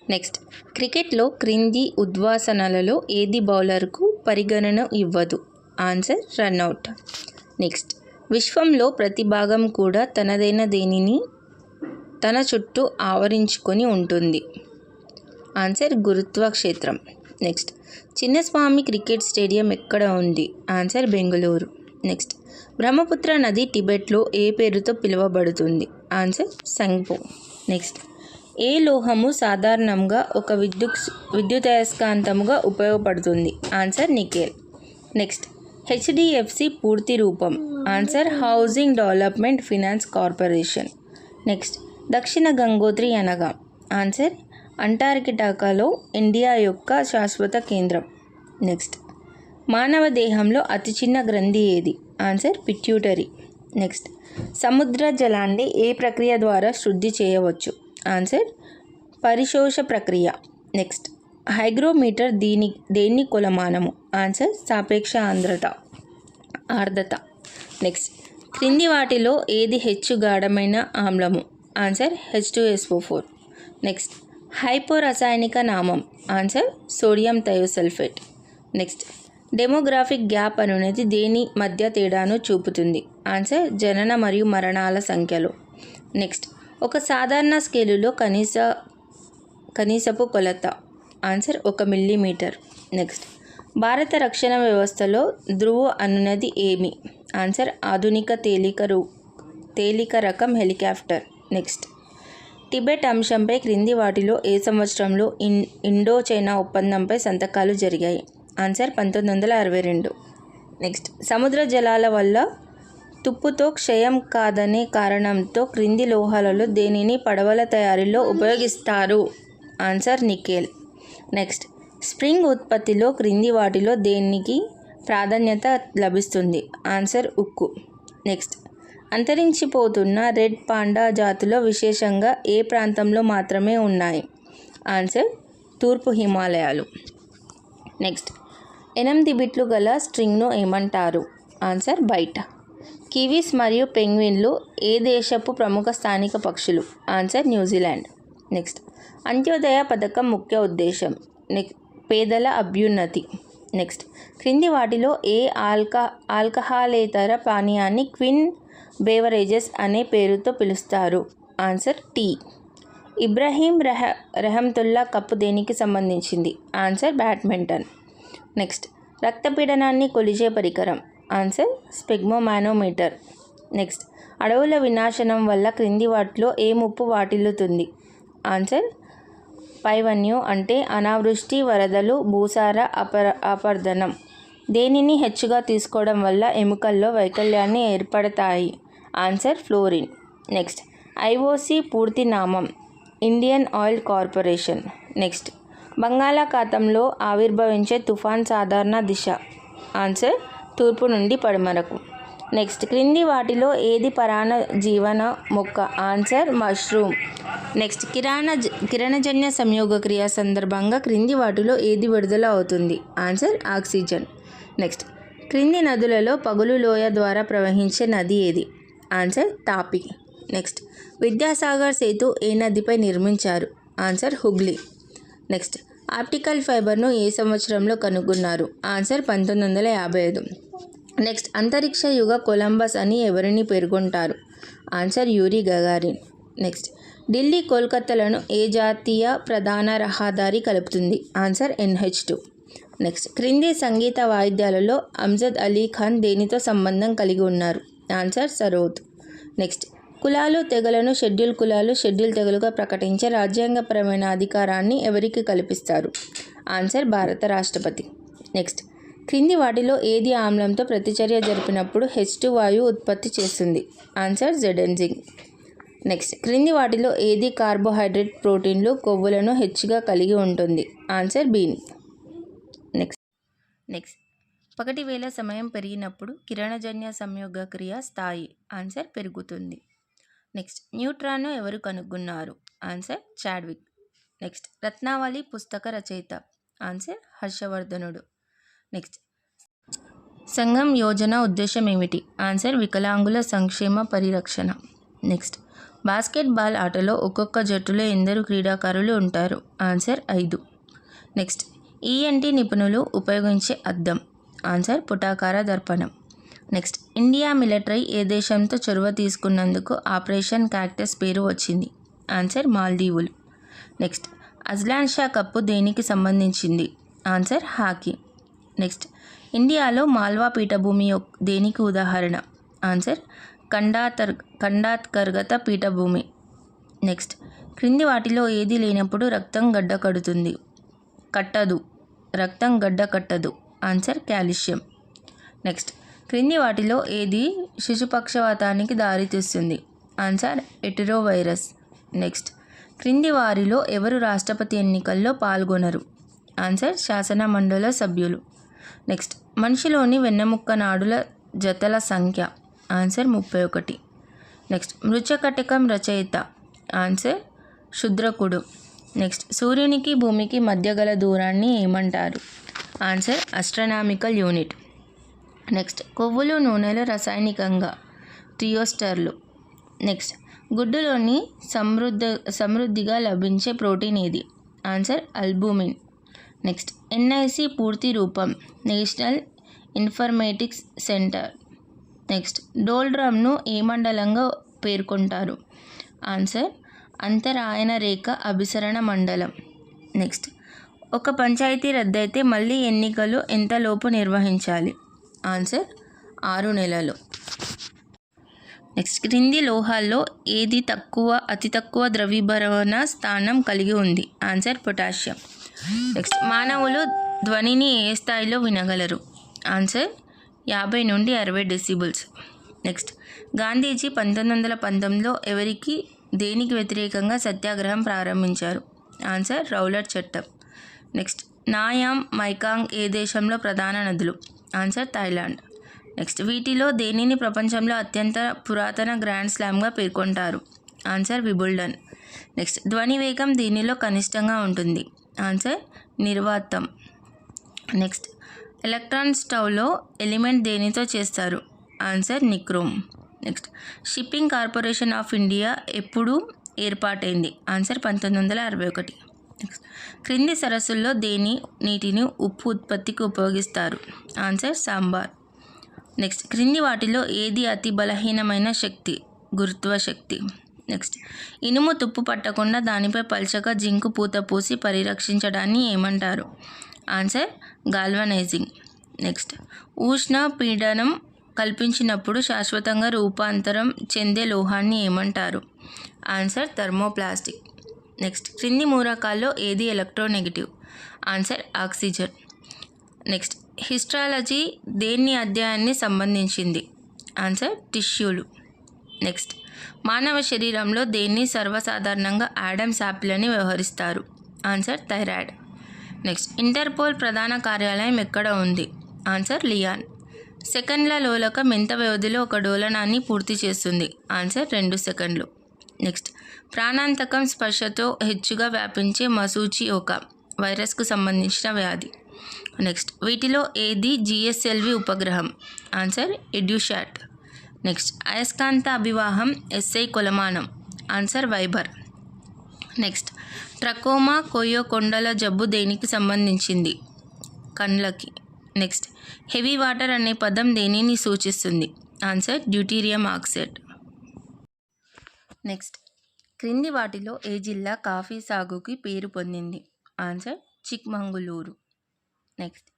నెక్స్ట్, క్రికెట్లో క్రింది ఉద్వాసనలలో ఏది బౌలర్కు పరిగణన ఇవ్వదు? Answer run out. నెక్స్ట్, విశ్వంలో ప్రతి భాగం కూడా తనదైన దేనిని తన చుట్టూ ఆవరించుకొని ఉంటుంది? ఆన్సర్ గురుత్వక్షేత్రం. నెక్స్ట్, చిన్నస్వామి క్రికెట్ స్టేడియం ఎక్కడ ఉంది? ఆన్సర్ బెంగళూరు. నెక్స్ట్, బ్రహ్మపుత్ర నది టిబెట్లో ఏ పేరుతో పిలువబడుతుంది? ఆన్సర్ సంగ్పో. నెక్స్ట్, ఏ లోహము సాధారణంగా ఒక విద్యుదయస్కాంతముగా ఉపయోగపడుతుంది? Answer nickel. నెక్స్ట్, హెచ్డిఎఫ్సి పూర్తి రూపం? Answer housing development finance corporation. Next, దక్షిణ గంగోత్రి అనగా? ఆన్సర్ అంటార్కిటికాలో ఇండియా యొక్క శాశ్వత కేంద్రం. నెక్స్ట్, మానవ దేహంలో అతి చిన్న గ్రంథి ఏది? Answer pituitary. నెక్స్ట్, సముద్ర జలాన్ని ఏ ప్రక్రియ ద్వారా శుద్ధి చేయవచ్చు? ఆన్సర్ పరిశోష ప్రక్రియ. నెక్స్ట్, హైగ్రోమీటర్ దేన్ని కొలమానము? ఆన్సర్ సాపేక్ష ఆర్ద్రత. నెక్స్ట్, క్రింది వాటిలో ఏది హెచ్చు గాఢమైన ఆమ్లము? Answer H2SO4. నెక్స్ట్, హైపోరసాయనిక నామం? Answer sodium thiosulphate. Next, demographic gap అనేది దేని మధ్య తేడాను చూపుతుంది? ఆన్సర్ జనన మరియు మరణాల సంఖ్యలో. నెక్స్ట్, ఒక సాధారణ స్కేలులో కనీసపు కొలత? Answer 1 millimetre. నెక్స్ట్, భారత రక్షణ వ్యవస్థలో ధ్రువ అనునది ఏమి? ఆన్సర్ ఆధునిక తేలిక రకం హెలికాప్టర్. నెక్స్ట్, టిబెట్ అంశంపై క్రింది వాటిలో ఏ సంవత్సరంలో ఇండో చైనా ఒప్పందంపై సంతకాలు జరిగాయి? ఆన్సర్ 1962. నెక్స్ట్, సముద్ర జలాల వల్ల తుప్పుతో క్షయం కాదనే కారణంతో క్రింది లోహాలలో దేనిని పడవల తయారీలో ఉపయోగిస్తారు? Answer nickel. నెక్స్ట్, స్ప్రింగ్ ఉత్పత్తిలో క్రింది వాటిలో దేనికి ప్రాధాన్యత లభిస్తుంది? ఆన్సర్ ఉక్కు. నెక్స్ట్, అంతరించిపోతున్న రెడ్ పాండా జాతులు విశేషంగా ఏ ప్రాంతంలో మాత్రమే ఉన్నాయి? ఆన్సర్ తూర్పు హిమాలయాలు. నెక్స్ట్, 8 బిట్లు గల స్ట్రింగ్ను ఏమంటారు? Answer byte. కివీస్ మరియు పెంగ్విన్లు ఏ దేశపు ప్రముఖ స్థానిక పక్షులు? Answer New Zealand. నెక్స్ట్, అంత్యోదయ పథకం ముఖ్య ఉద్దేశం పేదల అభ్యున్నతి. నెక్స్ట్, క్రింది వాటిలో ఏ ఆల్కహాలేతర పానీయాన్ని క్విన్ బేవరేజెస్ అనే పేరుతో పిలుస్తారు? Answer tea. Ibrahim Rahimtulla cup దేనికి సంబంధించింది? Answer badminton. నెక్స్ట్, రక్తపీడనాన్ని కొలిచే పరికరం? ఆన్సర్ స్పెగ్మోమానోమీటర్. నెక్స్ట్, అడవుల వినాశనం వల్ల క్రింది వాటిలో ఏ ముప్పు వాటిల్లుతుంది? ఆన్సర్ పైవన్యం అంటే అనావృష్టి, వరదలు, భూసార అపర్దనం. దేనిని హెచ్చుగా తీసుకోవడం వల్ల ఎముకల్లో వైకల్యాన్ని ఏర్పడతాయి? Answer fluorine. నెక్స్ట్, ఐఓసి పూర్తి నామం? Indian oil corporation. నెక్స్ట్, బంగాళాఖాతంలో ఆవిర్భవించే తుఫాన్ సాధారణ దిశ? ఆన్సర్ తూర్పు నుండి పడమరకు. నెక్స్ట్, క్రింది వాటిలో ఏది పరాన్న జీవన మొక్క? Answer mushroom. నెక్స్ట్, కిరణజన్య సంయోగక్రియ సందర్భంగా క్రింది వాటిలో ఏది విడుదల అవుతుంది? Answer oxygen. నెక్స్ట్, క్రింది నదులలో పగులు లోయ ద్వారా ప్రవహించే నది ఏది? ఆన్సర్ తాపి. నెక్స్ట్, విద్యాసాగర్ సేతు ఏ నదిపై నిర్మించారు? ఆన్సర్ హుగ్లీ. నెక్స్ట్, ఆప్టికల్ ఫైబర్ను ఏ సంవత్సరంలో కనుగొన్నారు? ఆన్సర్ 1955. నెక్స్ట్, అంతరిక్ష యుగ కొలంబస్ అని ఎవరిని పేర్కొంటారు? Answer Yuri Gagarin. Next, Delhi కోల్కతాలను ఏ జాతీయ ప్రధాన రహదారి కలుపుతుంది? Answer NH2. నెక్స్ట్, క్రింది సంగీత వాయిద్యాలలో అమ్జద్ అలీ ఖాన్ దేనితో సంబంధం కలిగి ఉన్నారు? ఆన్సర్ సరోద్. నెక్స్ట్, కులాలు తెగలను షెడ్యూల్ కులాలు షెడ్యూల్ తెగలుగా ప్రకటించే రాజ్యాంగపరమైన అధికారాన్ని ఎవరికి కల్పిస్తారు? ఆన్సర్ భారత రాష్ట్రపతి. నెక్స్ట్, క్రింది వాటిలో ఏది ఆమ్లంతో ప్రతిచర్య జరిపినప్పుడు H2 వాయువు ఉత్పత్తి చేస్తుంది? ఆన్సర్ జెడెన్జింగ్. నెక్స్ట్, క్రింది వాటిలో ఏది కార్బోహైడ్రేట్, ప్రోటీన్లు, కొవ్వులను హెచ్చుగా కలిగి ఉంటుంది? Answer been. నెక్స్ట్, పగటి వేళ సమయం పెరిగినప్పుడు కిరణజన్య సంయోగక్రియ స్థాయి? ఆన్సర్ పెరుగుతుంది. నెక్స్ట్, న్యూట్రాన్ను ఎవరు కనుగొన్నారు? Answer Chadwick. నెక్స్ట్, రత్నావళి పుస్తక రచయిత? ఆన్సర్ హర్షవర్ధనుడు. నెక్స్ట్, సంఘం యోజన ఉద్దేశం ఏమిటి? ఆన్సర్ వికలాంగుల సంక్షేమ పరిరక్షణ. నెక్స్ట్, బాస్కెట్బాల్ ఆటలో ఒక్కొక్క జట్టులో ఎందరు క్రీడాకారులు ఉంటారు? ఆన్సర్ 5. నెక్స్ట్, ENT నిపుణులు ఉపయోగించే అద్దం? ఆన్సర్ పుటాకార దర్పణం. నెక్స్ట్, ఇండియా మిలిటరీ ఏ దేశంతో చొరవ తీసుకున్నందుకు ఆపరేషన్ క్యాక్టస్ పేరు వచ్చింది? ఆన్సర్ మాల్దీవులు. నెక్స్ట్, అజ్లాన్ షా కప్పు దేనికి సంబంధించింది? Answer hockey. నెక్స్ట్, ఇండియాలో మాల్వా పీఠభూమి దేనికి ఉదాహరణ? ఆన్సర్ ఖండాత్కర్గత పీఠభూమి. నెక్స్ట్, క్రింది వాటిలో ఏది లేనప్పుడు రక్తం గడ్డ కట్టదు? రక్తం గడ్డ కట్టదు. Answer calcium. నెక్స్ట్, క్రింది వాటిలో ఏది శిశుపక్షవాతానికి దారితీస్తుంది? ఆన్సర్ ఎటిరోవైరస్. నెక్స్ట్, క్రింది వారిలో ఎవరు రాష్ట్రపతి ఎన్నికల్లో పాల్గొనరు? ఆన్సర్ శాసన మండలి సభ్యులు. నెక్స్ట్, మనిషిలోని వెన్నెముక్క నాడుల జతల సంఖ్య? ఆన్సర్ 31. నెక్స్ట్, మృచ్చకటికం రచయిత? ఆన్సర్ శుద్రకుడు. నెక్స్ట్, సూర్యునికి భూమికి మధ్య గల దూరాన్ని ఏమంటారు? Answer astronomical unit. నెక్స్ట్, కొవ్వులు నూనెలు రసాయనికంగా? థియోస్టర్లు. నెక్స్ట్, గుడ్డులోని సమృద్ధిగా లభించే ప్రోటీన్ ఏది? Answer albumin. నెక్స్ట్, NIC పూర్తి రూపం? National informatics centre. Next, dhol డ్రమ్ను ఏ మండలంగా పేర్కొంటారు? ఆన్సర్ అంతరాయన రేఖ అభిసరణ మండలం. నెక్స్ట్, ఒక పంచాయతీ రద్దయితే మళ్ళీ ఎన్నికలు ఎంతలోపు నిర్వహించాలి? ఆన్సర్ 6 నెలలు. నెక్స్ట్, క్రింది లోహాల్లో ఏది అతి తక్కువ ద్రవీభవన స్థానం కలిగి ఉంది? Answer potassium. నెక్స్ట్, మానవులు ధ్వనిని ఏ స్థాయిలో వినగలరు? ఆన్సర్ 50 నుండి 60 డెసిబుల్స్. నెక్స్ట్, గాంధీజీ 1919లో దేనికి వ్యతిరేకంగా సత్యాగ్రహం ప్రారంభించారు? ఆన్సర్ రౌలట్ చట్టం. నెక్స్ట్, నాయామ్ మైకాంగ్ ఏ దేశంలో ప్రధాన నదులు? Answer Thailand. నెక్స్ట్ వీటిలో దేనిని ప్రపంచంలో అత్యంత పురాతన గ్రాండ్ స్లామ్గా పేర్కొంటారు? Answer Wimbledon. నెక్స్ట్ ధ్వని వేగం దీనిలో కనిష్టంగా ఉంటుంది? ఆన్సర్ నిర్వాతం. నెక్స్ట్ ఎలక్ట్రాన్ స్టవ్లో ఎలిమెంట్ దేనితో చేస్తారు? Answer nichrome. Next shipping corporation of India ఎప్పుడు ఏర్పాటైంది? ఆన్సర్ 1961. నెక్స్ట్ క్రింది సరస్సుల్లో దేని నీటిని ఉప్పు ఉత్పత్తికి ఉపయోగిస్తారు? ఆన్సర్ సాంబార్. నెక్స్ట్ క్రింది వాటిలో ఏది అతి బలహీనమైన శక్తి? గురుత్వ శక్తి. నెక్స్ట్ ఇనుము తుప్పు పట్టకుండా దానిపై పల్చగా జింకు పూత పూసి పరిరక్షించడాన్ని ఏమంటారు? Answer galvanising. నెక్స్ట్ ఉష్ణ పీడనం కల్పించినప్పుడు శాశ్వతంగా రూపాంతరం చెందే లోహాన్ని ఏమంటారు? Answer thermoplastic. నెక్స్ట్ క్రింది మూలకాల్లో ఏది electronegative? Answer oxygen. Next histology దేన్ని అధ్యాయాన్ని సంబంధించింది? ఆన్సర్ టిష్యూలు. నెక్స్ట్ మానవ శరీరంలో దేన్ని సర్వసాధారణంగా ఆడమ్స్ యాపిల్ అని వ్యవహరిస్తారు? Answer thyroid. నెక్స్ట్ ఇంటర్పోల్ ప్రధాన కార్యాలయం ఎక్కడ ఉంది? Answer Lyon. సెకండ్ల లోలకం ఎంత వ్యవధిలో ఒక డోలనాన్ని పూర్తి చేస్తుంది? ఆన్సర్ 2 సెకండ్లు. నెక్స్ట్ ప్రాణాంతకం స్పర్శతో హెచ్చుగా వ్యాపించే మసూచి ఒక వైరస్కు సంబంధించిన వ్యాధి. నెక్స్ట్ వీటిలో ఏది జిఎస్ఎల్వి ఉపగ్రహం? ఆన్సర్ ఎడ్యుశాట్. నెక్స్ట్ అయస్కాంత అభివాహం ఎస్ఐ కొలమానం? ఆన్సర్ వైబర్. నెక్స్ట్ ట్రకోమా కొయ్యో కొండల జబ్బు దేనికి సంబంధించింది? కండ్లకి. నెక్స్ట్ హెవీ వాటర్ అనే పదం దేనిని సూచిస్తుంది? Answer deuterium oxide. నెక్స్ట్ క్రింది వాటిలో ఏ జిల్లా కాఫీ సాగుకి పేరు పొందింది? ఆన్సర్ చిక్మంగళూరు. నెక్స్ట్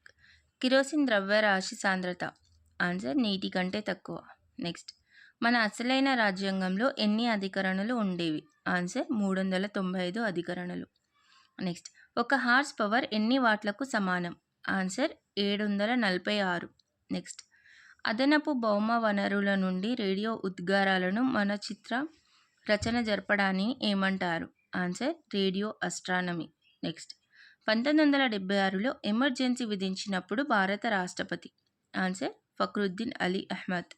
కిరోసిన్ ద్రవ్యరాశి సాంద్రత? ఆన్సర్ నీటి కంటే తక్కువ. నెక్స్ట్ మన అసలైన రాజ్యాంగంలో ఎన్ని అధికరణలు ఉండేవి? ఆన్సర్ 395 అధికరణలు. నెక్స్ట్ ఒక హార్స్ పవర్ ఎన్ని వాట్లకు సమానం? ఆన్సర్ 746. నెక్స్ట్ అదనపు భౌమ వనరుల నుండి రేడియో ఉద్గారాలను మన చిత్ర రచన జరపడాన్ని ఏమంటారు? Answer radio astronomy. నెక్స్ట్ 1976లో ఎమర్జెన్సీ విధించినప్పుడు భారత రాష్ట్రపతి? Answer Fakhruddin Ali Ahmed.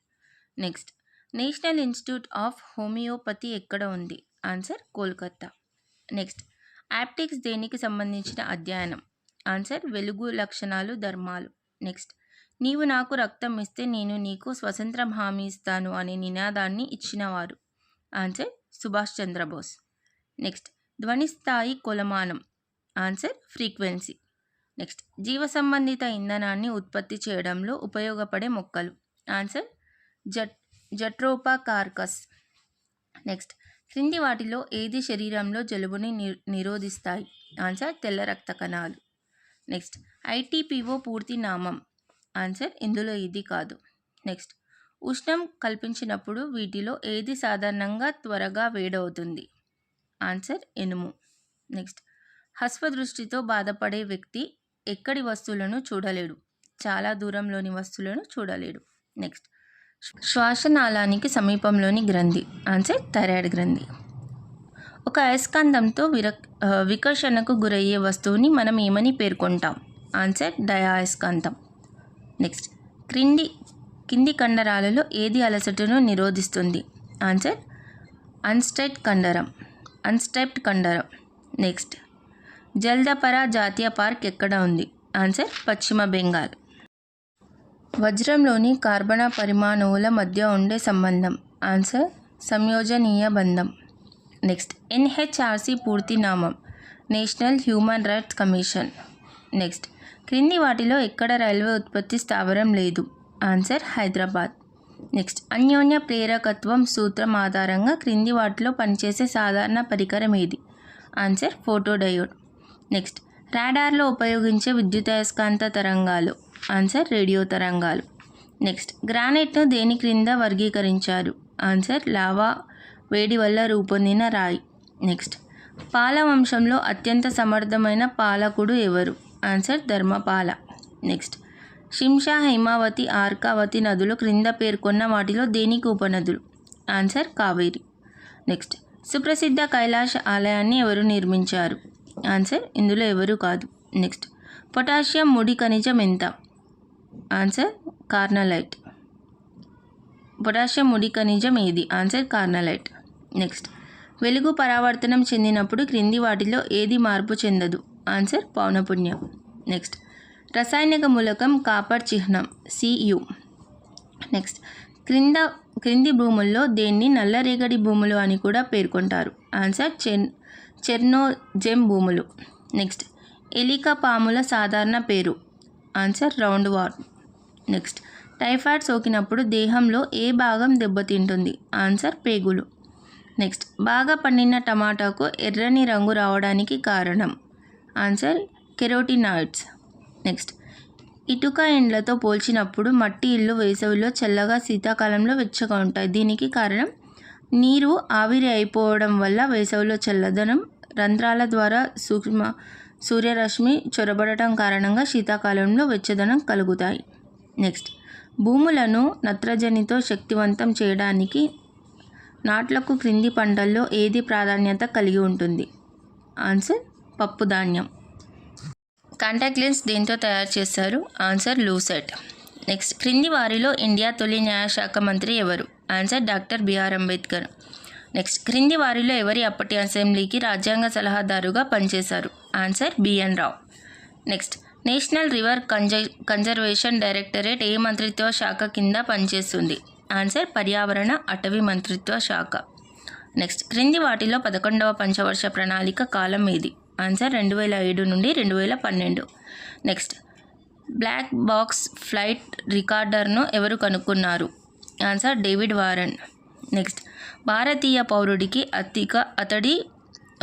Next national institute of homoeopathy ఎక్కడ ఉంది? ఆన్సర్ కోల్కతా. నెక్స్ట్ యాప్టిక్స్ దేనికి సంబంధించిన అధ్యయనం? ఆన్సర్ వెలుగు లక్షణాలు ధర్మాలు. నెక్స్ట్ నీవు నాకు రక్తం ఇస్తే నేను నీకు స్వతంత్రం హామీ ఇస్తాను అనే నినాదాన్ని ఇచ్చినవారు? ఆన్సర్ సుభాష్ చంద్రబోస్. నెక్స్ట్ ధ్వని స్థాయి కొలమానం? Answer frequency. నెక్స్ట్ జీవ సంబంధిత ఇంధనాన్ని ఉత్పత్తి చేయడంలో ఉపయోగపడే మొక్కలు? Answer jatropha carcass. నెక్స్ట్ క్రింది వాటిలో ఏది శరీరంలో జలుబుని నిరోధిస్తాయి? ఆన్సర్ తెల్ల రక్త కణాలు. నెక్స్ట్ ఐటీపీఓ పూర్తి నామం? ఆన్సర్ ఇందులో ఇది కాదు. నెక్స్ట్ ఉష్ణం కల్పించినప్పుడు వీటిలో ఏది సాధారణంగా త్వరగా వేడవుతుంది? ఆన్సర్ ఇనుము. నెక్స్ట్ హస్వదృష్టితో బాధపడే వ్యక్తి ఎక్కడి వస్తువులను చూడలేడు? చాలా దూరంలోని వస్తువులను చూడలేడు. నెక్స్ట్ శ్వాసనాళానికి సమీపంలోని గ్రంథి? ఆన్సర్ థైరాయిడ్ గ్రంథి. ఒక అయస్కాంతంతో వికర్షణకు గురయ్యే వస్తువుని మనం ఏమని పేర్కొంటాం? ఆన్సర్ డయాయస్కాంతం. నెక్స్ట్ కింది కండరాలలో ఏది అలసటను నిరోధిస్తుంది? ఆన్సర్ అన్స్టెప్డ్ కండరం. నెక్స్ట్ జల్దపరా జాతీయ పార్క్ ఎక్కడ ఉంది? ఆన్సర్ పశ్చిమ బెంగాల్. వజ్రంలోని కార్బన పరమాణువుల మధ్య ఉండే సంబంధం? ఆన్సర్ సంయోజనీయ బంధం. నెక్స్ట్ ఎన్హెచ్ఆర్సి పూర్తి నామం? National human rights commission. Next క్రింది వాటిలో ఎక్కడ రైల్వే ఉత్పత్తి స్థావరం లేదు? ఆన్సర్ హైదరాబాద్. నెక్స్ట్ అన్యోన్య ప్రేరకత్వం సూత్రం ఆధారంగా క్రింది వాటిలో పనిచేసే సాధారణ పరికరం ఏది? Answer photodiode. నెక్స్ట్ రాడార్లో ఉపయోగించే విద్యుదయస్కాంత తరంగాలు? ఆన్సర్ రేడియో తరంగాలు. నెక్స్ట్ గ్రానైట్ను దేని క్రింద వర్గీకరించారు? ఆన్సర్ లావా వేడి వల్ల రూపొందిన రాయి. నెక్స్ట్ పాల వంశంలో అత్యంత సమర్థమైన పాలకుడు ఎవరు? ఆన్సర్ ధర్మపాల. నెక్స్ట్ శింషా హైమావతి ఆర్కావతి నదులు క్రింద పేర్కొన్న వాటిలో దేనికి ఉపనదులు? ఆన్సర్ కావేరి. నెక్స్ట్ సుప్రసిద్ధ కైలాష్ ఆలయాన్ని ఎవరు నిర్మించారు? ఆన్సర్ ఇందులో ఎవరు కాదు. నెక్స్ట్ పొటాషియం ముడి ఖనిజం ఎంత? Answer carnallite. పొటాషియం ముడి ఖనిజం ఏది? Answer carnallite. నెక్స్ట్, వెలుగు పరావర్తనం చెందినప్పుడు క్రింది వాటిలో ఏది మార్పు చెందదు? ఆన్సర్ పౌనపున్యం. నెక్స్ట్, రసాయనిక మూలకం కాపర్ చిహ్నం Cu. నెక్స్ట్, క్రింది భూముల్లో దేన్ని నల్లరేగడి భూములు అని కూడా పేర్కొంటారు? ఆన్సర్ చెర్నోజెమ్ భూములు. నెక్స్ట్, ఎలిక పాముల సాధారణ పేరు? Answer roundworm. Next, typhoid సోకినప్పుడు దేహంలో ఏ భాగం దెబ్బతింటుంది? ఆన్సర్ పేగులు. నెక్స్ట్, బాగా పండిన టమాటాకు ఎర్రని రంగు రావడానికి కారణం? Answer carotenoids. నెక్స్ట్, ఇటుక ఇండ్లతో పోల్చినప్పుడు మట్టి ఇల్లు వేసవిలో చల్లగా, శీతాకాలంలో వెచ్చగా ఉంటాయి. దీనికి కారణం నీరు ఆవిరి అయిపోవడం వల్ల వేసవిలో చల్లదనం, రంధ్రాల ద్వారా సూక్ష్మ సూర్యరశ్మి చొరబడటం కారణంగా శీతాకాలంలో వెచ్చదనం కలుగుతాయి. నెక్స్ట్, భూములను నత్రజనితో శక్తివంతం చేయడానికి నాట్లకు క్రింది పంటల్లో ఏది ప్రాధాన్యత కలిగి ఉంటుంది? ఆన్సర్ పప్పుధాన్యం. కాంటాక్ట్ లెన్స్ దేంతో తయారు చేస్తారు? ఆన్సర్ లూసెట్. నెక్స్ట్, క్రింది వారిలో ఇండియా తొలి న్యాయశాఖ మంత్రి ఎవరు? Answer doctor B R Ambedkar. Next, క్రింది వారిలో ఎవరి అప్పటి అసెంబ్లీకి రాజ్యాంగ సలహాదారుగా పనిచేశారు? Answer B N Rao. Next, national river conservation directorate ఏ మంత్రిత్వ శాఖ కింద పనిచేస్తుంది? ఆన్సర్ పర్యావరణ అటవీ మంత్రిత్వ శాఖ. నెక్స్ట్, క్రింది వాటిలో 11వ పంచవర్ష ప్రణాళిక కాలం ఏది? ఆన్సర్ 2007 నుండి 2012. నెక్స్ట్, బ్లాక్ బాక్స్ ఫ్లైట్ రికార్డర్ను ఎవరు కనుక్కున్నారు? Answer David Warren. నెక్స్ట్, భారతీయ పౌరుడికి అతడి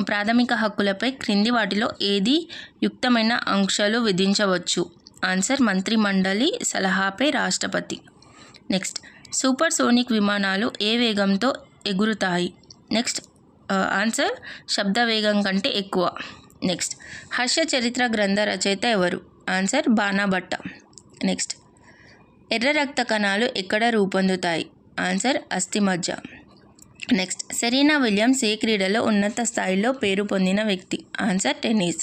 ప్రాథమిక హక్కులపై క్రింది వాటిలో ఏది యుక్తమైన ఆంక్షలు విధించవచ్చు? ఆన్సర్ మంత్రిమండలి సలహాపై రాష్ట్రపతి. నెక్స్ట్, సూపర్ సోనిక్ విమానాలు ఏ వేగంతో ఎగురుతాయి? నెక్స్ట్, ఆన్సర్ శబ్ద వేగం కంటే ఎక్కువ. నెక్స్ట్, హర్ష చరిత్ర గ్రంథ రచయిత ఎవరు? ఆన్సర్ బాణభట్ట. నెక్స్ట్, ఎర్ర రక్త కణాలు ఎక్కడ రూపొందుతాయి? ఆన్సర్ అస్థిమజ్జ. నెక్స్ట్, సెరీనా విలియమ్స్ ఏ క్రీడలో ఉన్నత స్థాయిలో పేరు పొందిన వ్యక్తి? Answer tennis.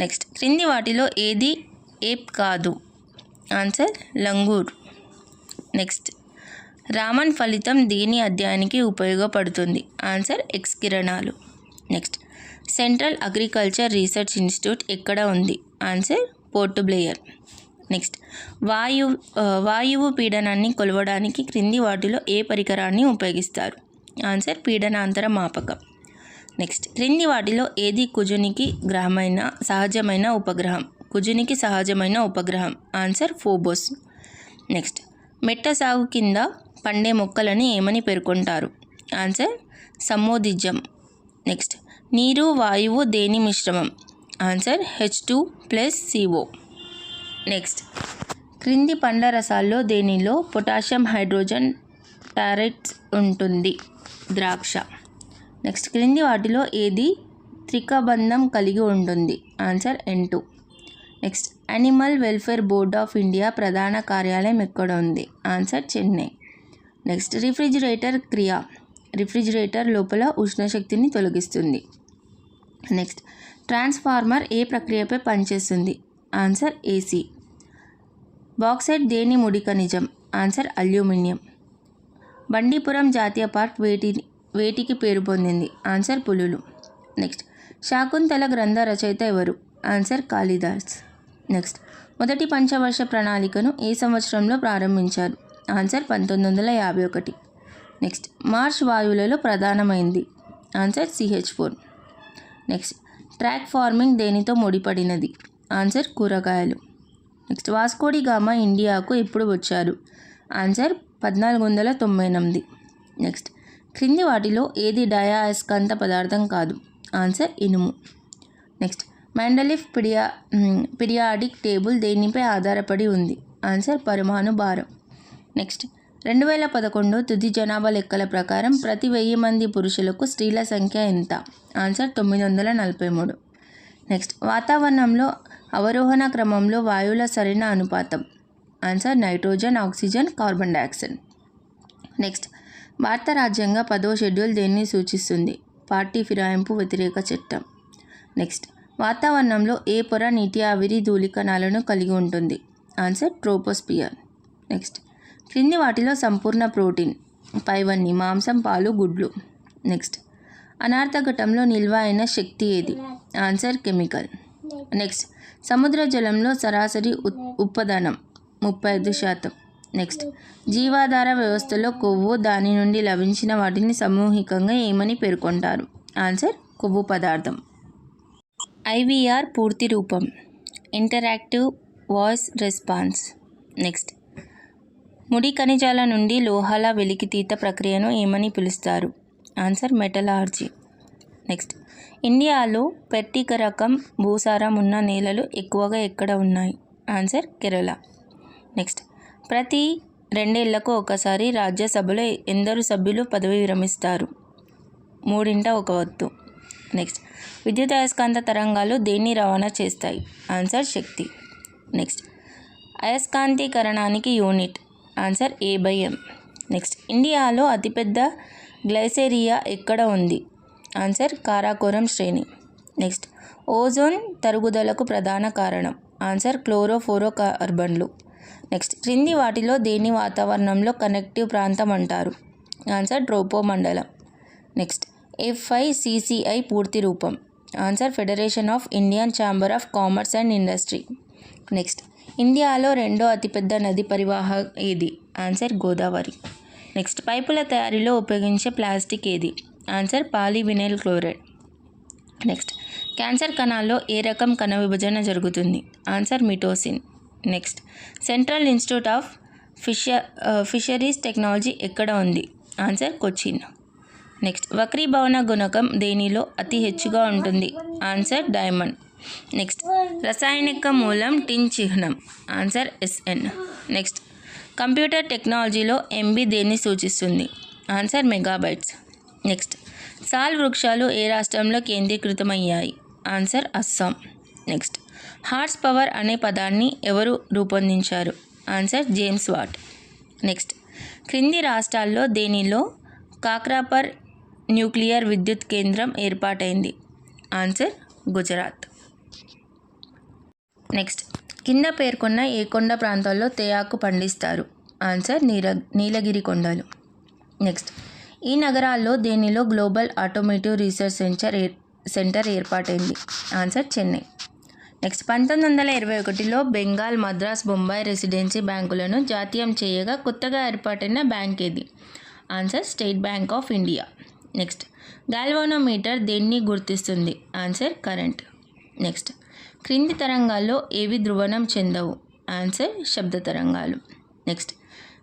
నెక్స్ట్, క్రింది వాటిలో ఏది ఏప్ కాదు? Answer langur. నెక్స్ట్, రామన్ ఫలితం దేని అధ్యయనానికి ఉపయోగపడుతుంది? ఆన్సర్ ఎక్స్ కిరణాలు. Next, central agriculture research institute ఎక్కడ ఉంది? Answer port Blair. నెక్స్ట్, వాయువు పీడనాన్ని కొలవడానికి క్రింది వాటిలో ఏ పరికరాన్ని ఉపయోగిస్తారు? ఆన్సర్ పీడనాంతర మాపకం. నెక్స్ట్, క్రింది వాటిలో ఏది కుజునికి సహజమైన ఉపగ్రహం? కుజునికి సహజమైన ఉపగ్రహం ఆన్సర్ ఫోబోస్. నెక్స్ట్, మెట్ట సాగు కింద పండే మొక్కలని ఏమని పేర్కొంటారు? ఆన్సర్ సమ్మోదిజం. నెక్స్ట్, నీరు వాయువు దేని మిశ్రమం? Answer H2+CO. నెక్స్ట్, క్రింది పండ్ల రసాల్లో దేనిలో పొటాషియం హైడ్రోజన్ టారెట్స్ ఉంటుంది? ద్రాక్ష. నెక్స్ట్, క్రింది వాటిలో ఏది త్రికబంధం కలిగి ఉంటుంది? Answer N2. Next, animal welfare board of India ప్రధాన కార్యాలయం ఎక్కడ ఉంది? ఆన్సర్ చెన్నై. నెక్స్ట్, రిఫ్రిజిరేటర్ క్రియ. రిఫ్రిజిరేటర్ లోపల ఉష్ణశక్తిని తొలగిస్తుంది. నెక్స్ట్, ట్రాన్స్ఫార్మర్ ఏ ప్రక్రియపై పనిచేస్తుంది? Answer AC. బాక్సైట్ దేని ముడి ఖనిజం? Answer aluminium. బండిపురం జాతీయ పార్క్ వేటికి పేరు పొందింది? ఆన్సర్ పులులు. నెక్స్ట్, శాకుంతల గ్రంథ రచయిత ఎవరు? ఆన్సర్ కాళిదాస్. నెక్స్ట్, మొదటి పంచవర్ష ప్రణాళికను ఏ సంవత్సరంలో ప్రారంభించారు? ఆన్సర్ 1951. నెక్స్ట్, మార్ష్ వాయువులలో ప్రధానమైంది? Answer CH4. Next, track farming దేనితో ముడిపడినది? ఆన్సర్ కూరగాయలు. నెక్స్ట్, వాస్కోడి గామా ఇండియాకు ఎప్పుడు వచ్చారు? ఆన్సర్ 1498. నెక్స్ట్, క్రింది వాటిలో ఏది డయాస్కంత పదార్థం కాదు? ఆన్సర్ ఇనుము. నెక్స్ట్, మెండలీఫ్ పీరియాడిక్ టేబుల్ దేనిపై ఆధారపడి ఉంది? ఆన్సర్ పరమాణు భారం. నెక్స్ట్, 2011 తుది జనాభా లెక్కల ప్రకారం ప్రతి 1000 మంది పురుషులకు స్త్రీల సంఖ్య ఎంత? ఆన్సర్ 943. నెక్స్ట్, వాతావరణంలో అవరోహణ క్రమంలో వాయువుల సరైన అనుపాతం? Answer nitrogen, oxygen, carbon dioxide. Next, భారత రాజ్యాంగ 10వ షెడ్యూల్ దేన్ని సూచిస్తుంది? పార్టీ ఫిరాయింపు వ్యతిరేక చట్టం. నెక్స్ట్, వాతావరణంలో ఏ పొర నీటి ఆవిరి ధూళికణాలను కలిగి ఉంటుంది? Answer troposphere. నెక్స్ట్ క్రింది వాటిలో సంపూర్ణ ప్రోటీన్ పైవన్నీ మాంసం, పాలు, గుడ్లు. నెక్స్ట్ అనార్థఘటంలో నిల్వ అయిన శక్తి ఏది? Answer chemical. నెక్స్ట్ సముద్ర జలంలో సరాసరి ఉత్పదనం 35%. నెక్స్ట్ జీవాధార వ్యవస్థలో కొవ్వు, దాని నుండి లభించిన వాటిని సమూహికంగా ఏమని పేర్కొంటారు? ఆన్సర్ కొవ్వు పదార్థం. ఐవిఆర్ పూర్తి రూపం ఇంటరాక్టివ్ వాయిస్ రెస్పాన్స్. నెక్స్ట్ ముడి ఖనిజాల నుండి లోహాల వెలికితీత ప్రక్రియను ఏమని పిలుస్తారు? Answer metallurgy. నెక్స్ట్ ఇండియాలో పెర్టిక రకం భూసారం ఉన్న నేలలు ఎక్కువగా ఎక్కడ ఉన్నాయి? ఆన్సర్ కేరళ. నెక్స్ట్ ప్రతి 2 ఏళ్లకు ఒకసారి రాజ్యసభలో ఎందరు సభ్యులు పదవి విరమిస్తారు? 3/1 వంతు. నెక్స్ట్ విద్యుత్ అయస్కాంత తరంగాలు దేన్ని రవాణా చేస్తాయి? ఆన్సర్ శక్తి. నెక్స్ట్ అయస్కాంతీకరణానికి యూనిట్? Answer A/m. నెక్స్ట్ ఇండియాలో అతిపెద్ద గ్లైసేరియా ఎక్కడ ఉంది? ఆన్సర్ కారాకోరం శ్రేణి. నెక్స్ట్ ఓజోన్ తరుగుదలకు ప్రధాన కారణం? ఆన్సర్ క్లోరోఫ్లోరోకార్బన్లు. నెక్స్ట్ క్రింది వాటిలో దేని వాతావరణంలో కనెక్టివ్ ప్రాంతం అంటారు? ఆన్సర్ ట్రోపోమండలం. నెక్స్ట్ FICCI పూర్తి రూపం? Answer federation of Indian chamber of commerce and industry. Next ఇండియాలో 2వ అతిపెద్ద నది పరివాహ ఏది? ఆన్సర్ గోదావరి. నెక్స్ట్ పైపుల తయారీలో ఉపయోగించే ప్లాస్టిక్ ఏది? Answer polyvinyl chloride. Next cancer కణాల్లో ఏ రకం కణ విభజన జరుగుతుంది? Answer mitosis. Next central institute of fisheries technology ఎక్కడ ఉంది? ఆన్సర్ కొచ్చిన్. నెక్స్ట్ వక్రీభవన గుణకం దేనిలో అతి హెచ్చుగా ఉంటుంది? Answer diamond. నెక్స్ట్ రసాయనిక మూలం టిన్ చిహ్నం? Answer SN. నెక్స్ట్ కంప్యూటర్ టెక్నాలజీలో MB దేన్ని సూచిస్తుంది? Answer megabytes. నెక్స్ట్ సాల్ వృక్షాలు ఏ రాష్ట్రంలో కేంద్రీకృతమయ్యాయి? Answer Assam. Next horse power అనే పదాన్ని ఎవరు రూపొందించారు? Answer James what. నెక్స్ట్ క్రింది రాష్ట్రాల్లో దేనిలో కాక్రాపర్ న్యూక్లియర్ విద్యుత్ కేంద్రం ఏర్పాటైంది? ఆన్సర్ గుజరాత్. నెక్స్ట్ కింద పేర్కొన్న ఏ కొండ ప్రాంతాల్లో తేయాకు పండిస్తారు? ఆన్సర్ నీలగిరి కొండలు. నెక్స్ట్ ఈ నగరాల్లో దేనిలో గ్లోబల్ ఆటోమోటివ్ రీసెర్చ్ సెంటర్ ఏర్పాటైంది? ఆన్సర్ చెన్నై. నెక్స్ట్ 1921లో బెంగాల్, మద్రాస్, బొంబాయి రెసిడెన్సీ బ్యాంకులను జాతీయం చేయగా కొత్తగా ఏర్పాటైన బ్యాంక్ ఏది? Answer state bank of India. Next galvanometer దేన్ని గుర్తిస్తుంది? Answer current. నెక్స్ట్ క్రింది తరంగాల్లో ఏవి ధ్రువణం చెందవు? ఆన్సర్ శబ్ద తరంగాలు. నెక్స్ట్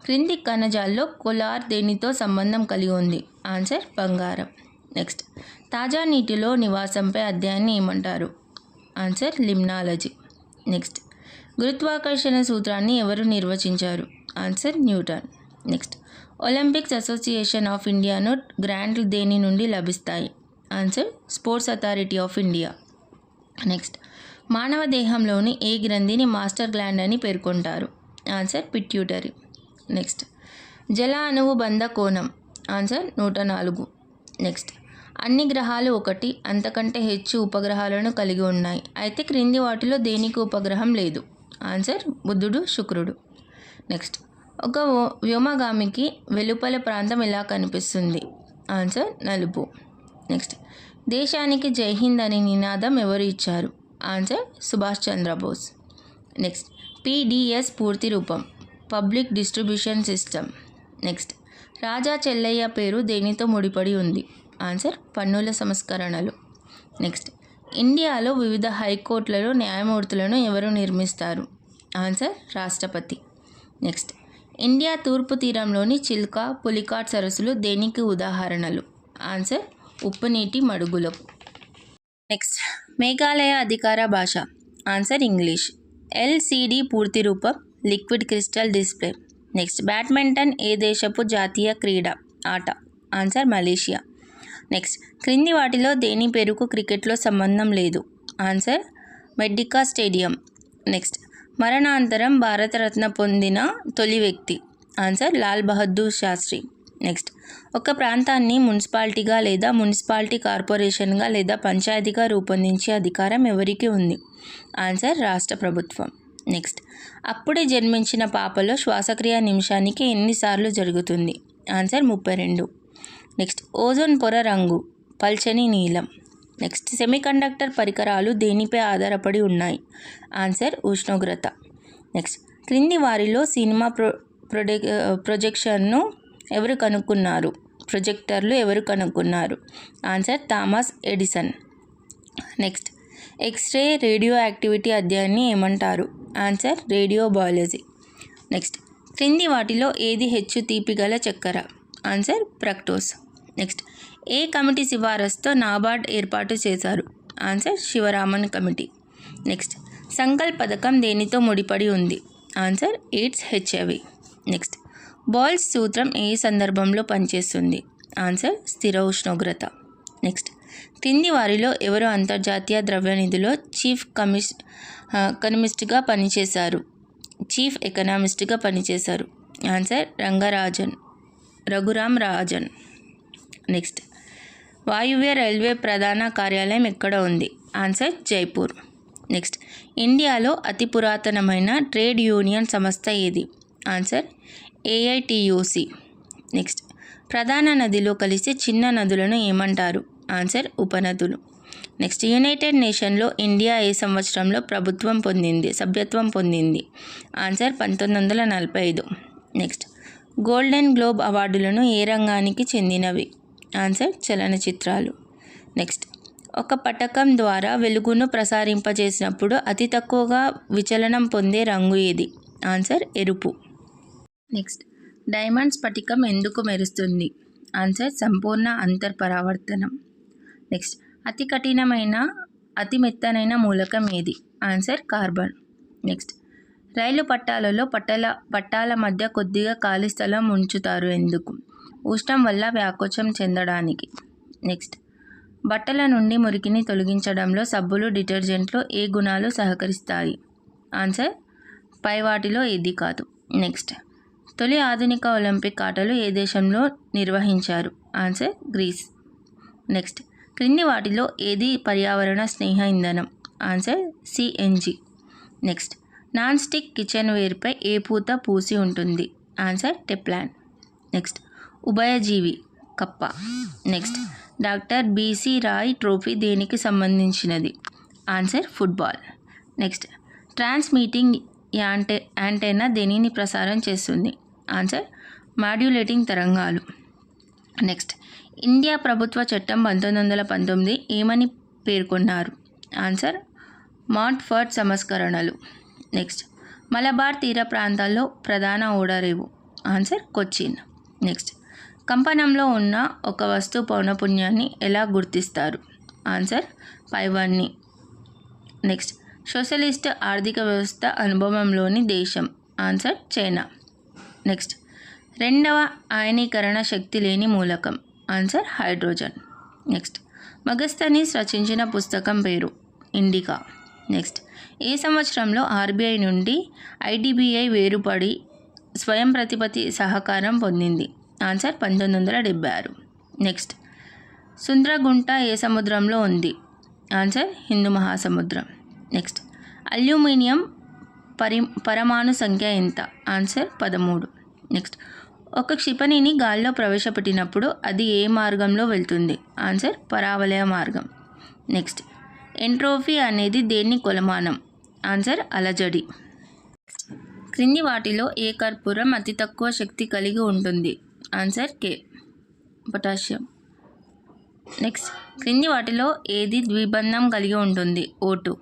క్రింది కణజాల్లో కొలార్ దేనితో సంబంధం కలిగి ఉంది? ఆన్సర్ బంగారం. నెక్స్ట్ తాజా నీటిలో నివాసంపై అధ్యాయాన్ని ఏమంటారు? Answer limnology. నెక్స్ట్ గురుత్వాకర్షణ సూత్రాన్ని ఎవరు నిర్వచించారు? Answer Newton. Next Olympics association of ఇండియాను గ్రాంట్లు దేని నుండి లభిస్తాయి? Answer sports authority of India. Next మానవ దేహంలోని ఏ గ్రంథిని మాస్టర్ గ్లాండ్ అని పేర్కొంటారు? Answer pituitary. నెక్స్ట్ జల అణువు బంధ కోణం? ఆన్సర్ 104. నెక్స్ట్ అన్ని గ్రహాలు ఒకటి అంతకంటే హెచ్చు ఉపగ్రహాలను కలిగి ఉన్నాయి. అయితే క్రింది వాటిలో దేనికి ఉపగ్రహం లేదు? ఆన్సర్ బుధుడు, శుక్రుడు. నెక్స్ట్ ఒక వ్యోమగామికి వెలుపల ప్రాంతం ఎలా కనిపిస్తుంది? ఆన్సర్ నలుపు. నెక్స్ట్ దేశానికి జై హింద్ అనే నినాదం ఎవరు ఇచ్చారు? Answer Subhash Chandrabose. Next PDS పూర్తి రూపం? Public distribution system. Next Raja Chelliah పేరు దేనితో ముడిపడి ఉంది? ఆన్సర్ పన్నుల సంస్కరణలు. నెక్స్ట్ ఇండియాలో వివిధ హైకోర్టులలో న్యాయమూర్తులను ఎవరు నిర్మిస్తారు? ఆన్సర్ రాష్ట్రపతి. నెక్స్ట్ ఇండియా తూర్పు తీరంలోని చిల్కా, పులికాట్ సరస్సులు దేనికి ఉదాహరణలు? ఆన్సర్ ఉప్పు నీటి మడుగులకు. నెక్స్ట్ మేఘాలయ అధికార భాష? Answer English. LCD పూర్తి రూపం? Liquid crystal display. Next badminton ఏ దేశపు జాతీయ క్రీడ ఆట? Answer Malaysia. నెక్స్ట్ క్రింది వాటిలో దేని పేరుకు క్రికెట్లో సంబంధం లేదు? ఆన్సర్ మెడ్డికా స్టేడియం. నెక్స్ట్ మరణాంతరం భారతరత్న పొందిన తొలి వ్యక్తి? ఆన్సర్ లాల్ బహదూర్ శాస్త్రి. నెక్స్ట్ ఒక ప్రాంతాన్ని మున్సిపాలిటీగా లేదా మున్సిపాలిటీ కార్పొరేషన్గా లేదా పంచాయతీగా రూపొందించే అధికారం ఎవరికి ఉంది? ఆన్సర్ రాష్ట్ర ప్రభుత్వం. నెక్స్ట్, అప్పుడే జన్మించిన పాపలో శ్వాసక్రియ నిమిషానికి ఎన్నిసార్లు జరుగుతుంది? ఆన్సర్ 32. నెక్స్ట్, ఓజోన్ పొర రంగు పల్చని నీలం. నెక్స్ట్, సెమీకండక్టర్ పరికరాలు దేనిపై ఆధారపడి ఉన్నాయి? ఆన్సర్ ఉష్ణోగ్రత. నెక్స్ట్, క్రింది వారిలో సినిమా ప్రొజెక్టర్లు ఎవరు కనుక్కున్నారు? Answer Thomas Edison. Next, X-ray radioactivity అధ్యయనాన్ని ఏమంటారు? Answer radio biology. నెక్స్ట్, క్రింది వాటిలో ఏది హెచ్చు తీపి గల చక్కెర? Answer fructose. నెక్స్ట్, ఏ కమిటీ సిఫారసుతో నాబార్డ్ ఏర్పాటు చేశారు? Answer Sivaraman committee. Next, Sankalp పథకం దేనితో ముడిపడి ఉంది? Answer AIDS, HIV. Next, boils సూత్రం ఏ సందర్భంలో పనిచేస్తుంది? ఆన్సర్ స్థిర ఉష్ణోగ్రత. నెక్స్ట్, క్రింది వారిలో ఎవరు అంతర్జాతీయ ద్రవ్యనిధిలో చీఫ్ ఎకనామిస్ట్గా పనిచేశారు? ఆన్సర్ రఘురామ్ రాజన్. నెక్స్ట్, వాయువ్య రైల్వే ప్రధాన కార్యాలయం ఎక్కడ ఉంది? ఆన్సర్ జైపూర్. నెక్స్ట్, ఇండియాలో అతి పురాతనమైన ట్రేడ్ యూనియన్ సంస్థ ఏది? Answer AITUC. నెక్స్ట్, ప్రధాన నదిలో కలిసే చిన్న నదులను ఏమంటారు? ఆన్సర్ ఉపనదులు. నెక్స్ట్, యునైటెడ్ నేషన్లో ఇండియా ఏ సంవత్సరంలో సభ్యత్వం పొందింది? ఆన్సర్ 1945. నెక్స్ట్, గోల్డెన్ గ్లోబ్ అవార్డులను ఏ రంగానికి చెందినవి? ఆన్సర్ చలనచిత్రాలు. నెక్స్ట్, ఒక పటకం ద్వారా వెలుగును ప్రసారింపజేసినప్పుడు అతి తక్కువగా విచలనం పొందే రంగు ఏది? ఆన్సర్ ఎరుపు. నెక్స్ట్, డైమండ్ స్ఫటికం ఎందుకు మెరుస్తుంది? ఆన్సర్ సంపూర్ణ అంతర్పరావర్తనం. నెక్స్ట్, అతి కఠినమైన అతి మెత్తనైన మూలకం ఏది? Answer carbon. నెక్స్ట్, రైలు పట్టాలలో పట్టాల మధ్య కొద్దిగా ఖాళీ స్థలం ఉంచుతారు ఎందుకు? ఉష్ణం వల్ల వ్యాకోచం చెందడానికి. నెక్స్ట్, బట్టల నుండి మురికిని తొలగించడంలో సబ్బులు, డిటర్జెంట్లు ఏ గుణాలు సహకరిస్తాయి? ఆన్సర్ పై వాటిలో ఏది కాదు. నెక్స్ట్, తొలి ఆధునిక ఒలింపిక్ ఆటలు ఏ దేశంలో నిర్వహించారు? Answer grace. నెక్స్ట్, క్రింది వాటిలో ఏది పర్యావరణ స్నేహ ఇంధనం? Answer CNG. Next, non stick kitchen వేర్పై ఏ పూత పూసి ఉంటుంది? Answer Teflon. నెక్స్ట్, ఉభయజీవి కప్ప. Next, doctor B C Roy trophy దేనికి సంబంధించినది? Answer football. Next, transmitting antenna దేనిని ప్రసారం చేస్తుంది? ఆన్సర్ మాడ్యులేటింగ్ తరంగాలు. నెక్స్ట్, ఇండియా ప్రభుత్వ చట్టం 1919 ఏమని పేర్కొన్నారు? ఆన్సర్ మాంట్ఫర్ట్ సంస్కరణలు. నెక్స్ట్, మలబార్ తీర ప్రాంతాల్లో ప్రధాన ఓడరేవు? ఆన్సర్ కొచ్చిన్. నెక్స్ట్, కంపనంలో ఉన్న ఒక వస్తువు పౌనపున్యాన్ని ఎలా గుర్తిస్తారు? ఆన్సర్ పైవన్నీ. నెక్స్ట్, సోషలిస్ట్ ఆర్థిక వ్యవస్థ అనుభవంలోని దేశం? Answer China. నెక్స్ట్, రెండవ అయనీకరణ శక్తి లేని మూలకం? Answer hydrogen. నెక్స్ట్, మెగస్తనీస్ రచించిన పుస్తకం పేరు? ఇండికా. నెక్స్ట్, ఏ సంవత్సరంలో ఆర్బీఐ నుండి ఐడిబిఐ వేరుపడి స్వయం ప్రతిపత్తి సహకారం పొందింది? ఆన్సర్ 1976. నెక్స్ట్, సుంద్రగుంట ఏ సముద్రంలో ఉంది? ఆన్సర్ హిందూ మహాసముద్రం. నెక్స్ట్, అల్యూమినియం పరమాణు సంఖ్య ఎంత? ఆన్సర్ 13. నెక్స్ట్, ఒక క్షిపణిని గాల్లో ప్రవేశపెట్టినప్పుడు అది ఏ మార్గంలో వెళ్తుంది? ఆన్సర్ పరావలయ మార్గం. నెక్స్ట్, ఎంట్రోపీ అనేది దేన్ని కొలమానం? ఆన్సర్ అలజడి. క్రింది వాటిలో ఏ కర్పూరం అతి తక్కువ శక్తి కలిగి ఉంటుంది? ఆన్సర్ కే పొటాషియం. నెక్స్ట్, క్రింది వాటిలో ఏది ద్విబంధం కలిగి ఉంటుంది? O2.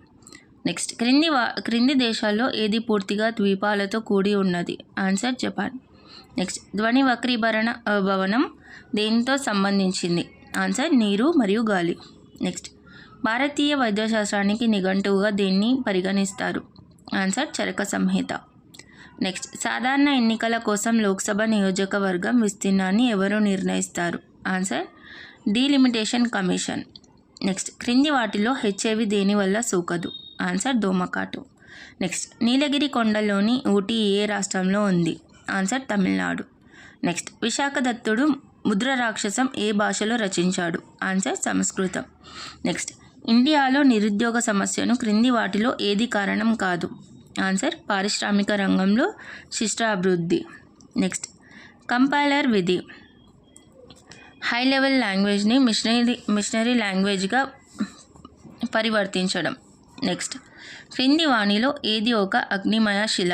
నెక్స్ట్, క్రింది దేశాల్లో ఏది పూర్తిగా ద్వీపాలతో కూడి ఉన్నది? Answer Japan. నెక్స్ట్, ధ్వని భవనం దేనితో సంబంధించింది? ఆన్సర్ నీరు మరియు గాలి. నెక్స్ట్, భారతీయ వైద్యశాస్త్రానికి నిఘంటువుగా దేన్ని పరిగణిస్తారు? ఆన్సర్ చరక సంహిత. నెక్స్ట్, సాధారణ ఎన్నికల కోసం లోక్సభ నియోజకవర్గం విస్తీర్ణాన్ని ఎవరు నిర్ణయిస్తారు? Answer delimitation commission. నెక్స్ట్, క్రింది వాటిలో హెచ్ఐవి దేనివల్ల సోకదు? ఆన్సర్ దోమకాటు. నెక్స్ట్, నీలగిరి కొండలోని ఊటీ ఏ రాష్ట్రంలో ఉంది? ఆన్సర్ తమిళనాడు. నెక్స్ట్, విశాఖదత్తుడు ముద్ర రాక్షసం ఏ భాషలో రచించాడు? ఆన్సర్ సంస్కృతం. నెక్స్ట్, ఇండియాలో నిరుద్యోగ సమస్యను క్రింది వాటిలో ఏది కారణం కాదు? ఆన్సర్ పారిశ్రామిక రంగంలో శిష్టాభివృద్ధి. నెక్స్ట్ కంపైలర్ విధి హై లెవెల్ లాంగ్వేజ్ని మిషనరీ లాంగ్వేజ్గా పరివర్తించడం. నెక్స్ట్ క్రింది వాణిలో ఏది ఒక అగ్నిమయ శిల?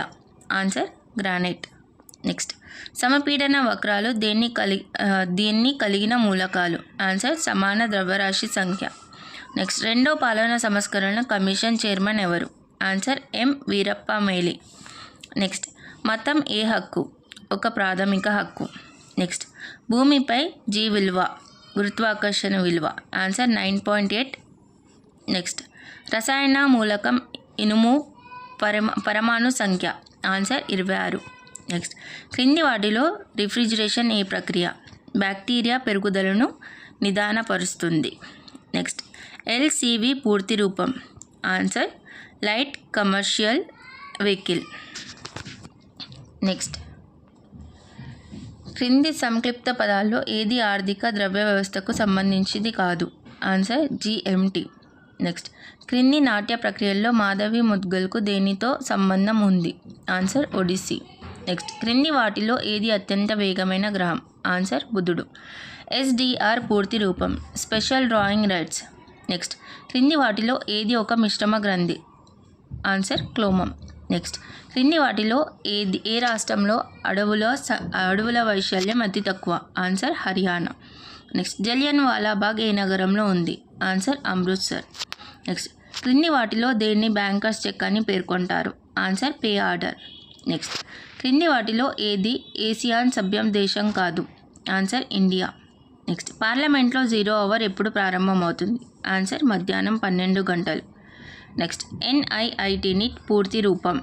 Answer granite. నెక్స్ట్ సమపీడన వక్రాలు దేన్ని కలిగిన మూలకాలు? ఆన్సర్ సమాన ద్రవ్యరాశి సంఖ్య. నెక్స్ట్ రెండో పాలనా సంస్కరణ కమిషన్ చైర్మన్ ఎవరు? ఆన్సర్ ఎం వీరప్ప మొయిలీ. నెక్స్ట్ మతం ఏ హక్కు? ఒక ప్రాథమిక హక్కు. నెక్స్ట్ భూమిపై జీ విలువ గురుత్వాకర్షణ విలువ? ఆన్సర్ 9.8. నెక్స్ట్ రసాయన మూలకం ఇనుము పరమాణు సంఖ్య? ఆన్సర్ 26. నెక్స్ట్ క్రింది వాటిలో రిఫ్రిజిరేషన్ ఏ ప్రక్రియ? బ్యాక్టీరియా పెరుగుదలను నిదానపరుస్తుంది. నెక్స్ట్ ఎల్సివి పూర్తి రూపం? Answer light commercial vehicle. Next క్రింది సంక్లిప్త పదాల్లో ఏది ఆర్థిక ద్రవ్య వ్యవస్థకు సంబంధించింది కాదు? Answer GMT. నెక్స్ట్ క్రింది నాట్య ప్రక్రియల్లో మాధవి ముద్గల్కు దేనితో సంబంధం ఉంది? ఆన్సర్ ఒడిస్సీ. నెక్స్ట్ క్రింది వాటిలో ఏది అత్యంత వేగమైన గ్రహం? ఆన్సర్ బుధుడు. ఎస్డిఆర్ పూర్తి రూపం? Special drawing rights. నెక్స్ట్ క్రింది వాటిలో ఏది ఒక మిశ్రమ గ్రంథి? ఆన్సర్ క్లోమం. నెక్స్ట్ క్రింది వాటిలో ఏ రాష్ట్రంలో అడవుల వైశాల్యం అతి తక్కువ? ఆన్సర్ హర్యానా. నెక్స్ట్ జలియన్ వాలాబాగ్ ఏ నగరంలో ఉంది? ఆన్సర్ అమృత్సర్. నెక్స్ట్ క్రింది వాటిలో దేన్ని బ్యాంకర్స్ చెక్ అని పేర్కొంటారు? Answer pay order. నెక్స్ట్ క్రింది వాటిలో ఏది ఏసియాన్ సభ్యం దేశం కాదు? Answer India. నెక్స్ట్ పార్లమెంట్లో 0 అవర్ ఎప్పుడు ప్రారంభమవుతుంది? ఆన్సర్ మధ్యాహ్నం 12 గంటలు. నెక్స్ట్ ఎన్ఐఐటి నిట్ పూర్తి రూపం?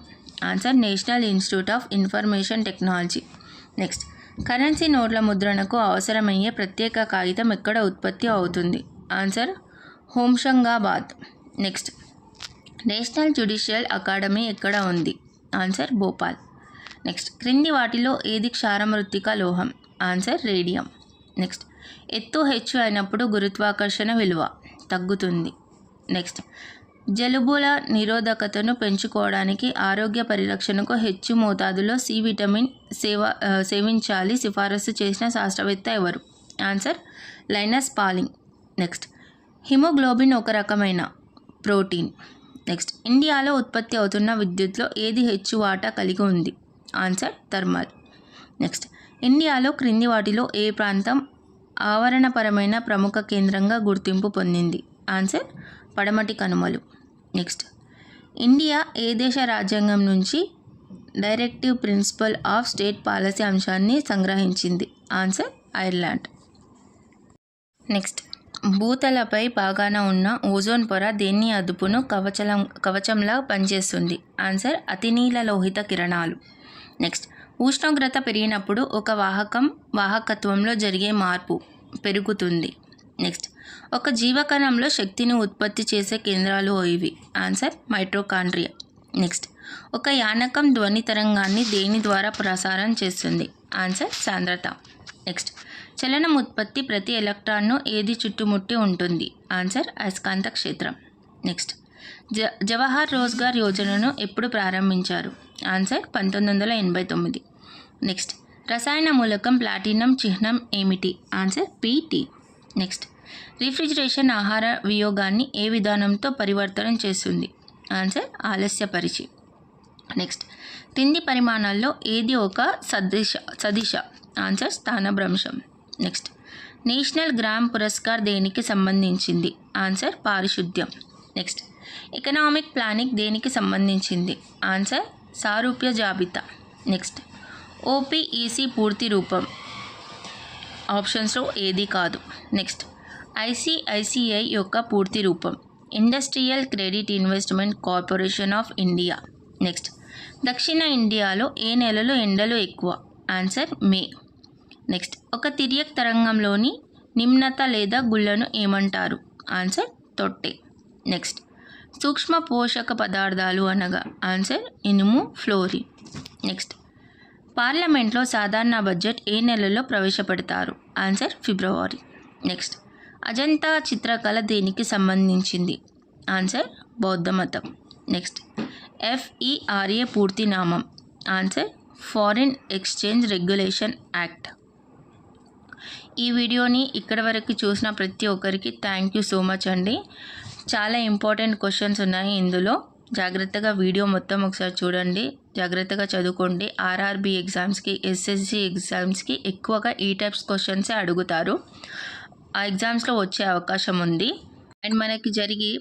Answer national institute of information technology. Next currency నోట్ల ముద్రణకు అవసరమయ్యే ప్రత్యేక కాగితం ఎక్కడ ఉత్పత్తి అవుతుంది? Answer Hoshangabad. Next national judicial academy ఎక్కడ ఉంది? ఆన్సర్ భోపాల్. నెక్స్ట్ క్రింది వాటిలో ఏది క్షారమృత్తిక లోహం? Answer radium. నెక్స్ట్ ఎత్తు హెచ్చు అయినప్పుడు గురుత్వాకర్షణ విలువ తగ్గుతుంది. నెక్స్ట్ జలుబుల నిరోధకతను పెంచుకోవడానికి ఆరోగ్య పరిరక్షణకు హెచ్చు మోతాదులో సి విటమిన్ సేవించాలి సిఫారసు చేసిన శాస్త్రవేత్త ఎవరు? Answer లైనస్ polling. నెక్స్ట్ హిమోగ్లోబిన్ ఒక రకమైన ప్రోటీన్. నెక్స్ట్ ఇండియాలో ఉత్పత్తి అవుతున్న విద్యుత్లో ఏది హెచ్చు వాటా కలిగి ఉంది? Answer thermal. నెక్స్ట్ ఇండియాలో క్రింది వాటిలో ఏ ప్రాంతం ఆవరణపరమైన ప్రముఖ కేంద్రంగా గుర్తింపు పొందింది? ఆన్సర్ పడమటి కనుమలు. నెక్స్ట్ ఇండియా ఏ దేశ రాజ్యాంగం నుంచి directive principle of state policy అంశాన్ని సంగ్రహించింది? Answer Ireland. నెక్స్ట్ భూతలపై బాగాన ఉన్న ఓజోన్ పొర దేన్ని అదుపును కవచంలా పనిచేస్తుంది? ఆన్సర్ అతినీల లోహిత కిరణాలు. నెక్స్ట్ ఉష్ణోగ్రత పెరిగినప్పుడు ఒక వాహకత్వంలో జరిగే మార్పు పెరుగుతుంది. నెక్స్ట్ ఒక జీవకణంలో శక్తిని ఉత్పత్తి చేసే కేంద్రాలు ఇవి? Answer mitochondria. నెక్స్ట్ ఒక యానకం ధ్వని తరంగాన్ని దేని ద్వారా ప్రసారం చేస్తుంది? ఆన్సర్ సాంద్రత. నెక్స్ట్ చలనం ఉత్పత్తి ప్రతి ఎలక్ట్రాన్ను ఏది చుట్టుముట్టి ఉంటుంది? ఆన్సర్ అయస్కాంత క్షేత్రం. నెక్స్ట్ జవహర్ రోజ్గార్ యోజనను ఎప్పుడు ప్రారంభించారు? ఆన్సర్ 1989. నెక్స్ట్ రసాయన మూలకం ప్లాటినం చిహ్నం ఏమిటి? Answer PT. నెక్స్ట్ రిఫ్రిజిరేషన్ ఆహార వియోగాన్ని ఏ విధానంతో పరివర్తనం చేస్తుంది? ఆన్సర్ ఆలస్యపరిచి. నెక్స్ట్ క్రింది పరిమాణాల్లో ఏది ఒక సదిశ? ఆన్సర్ స్థానభ్రంశం. నెక్స్ట్ నేషనల్ గ్రామ్ పురస్కార్ దేనికి సంబంధించింది? ఆన్సర్ పారిశుద్ధ్యం. నెక్స్ట్ ఎకనామిక్ ప్లానింగ్ దేనికి సంబంధించింది? ఆన్సర్ సారూప్య జాబితా. నెక్స్ట్ ఓపీఈసీ పూర్తి రూపం? ఆప్షన్స్లో ఏది కాదు. నెక్స్ట్ ఐసిఐసిఐ యొక్క పూర్తి రూపం? Industrial credit investment corporation of India. Next దక్షిణ ఇండియాలో ఏ నెలలో ఎండలు ఎక్కువ? ఆన్సర్ మే. నెక్స్ట్ ఒక తిర్యక్ తరంగంలోని నిమ్నత లేదా గుళ్ళను ఏమంటారు? ఆన్సర్ తొట్టె. నెక్స్ట్ సూక్ష్మ పోషక పదార్థాలు అనగా? ఆన్సర్ ఇనుము ఫ్లోరిన్. నెక్స్ట్ పార్లమెంట్లో సాధారణ బడ్జెట్ ఏ నెలలో ప్రవేశపెడతారు? ఆన్సర్ ఫిబ్రవరి. నెక్స్ట్ అజంతా చిత్రకళ దేనికి సంబంధించింది? ఆన్సర్ బౌద్ధ మతం. నెక్స్ట్ FERA పూర్తి నామం. Answer foreign exchange regulation act. ఈ వీడియోని ఇక్కడ వరకు చూసిన ప్రతి ఒక్కరికి థ్యాంక్ యూ సో మచ్ అండి. చాలా ఇంపార్టెంట్ క్వశ్చన్స్ ఉన్నాయి ఇందులో. జాగ్రత్తగా వీడియో మొత్తం ఒకసారి చూడండి, జాగ్రత్తగా చదువుకోండి. ఆర్ఆర్బి ఎగ్జామ్స్కి, ఎస్ఎస్సి ఎగ్జామ్స్కి ఎక్కువగా ఈ టైప్స్ క్వశ్చన్సే అడుగుతారు. ఆ ఎగ్జామ్స్లో వచ్చే అవకాశం ఉంది. అండ్ మనకి జరిగి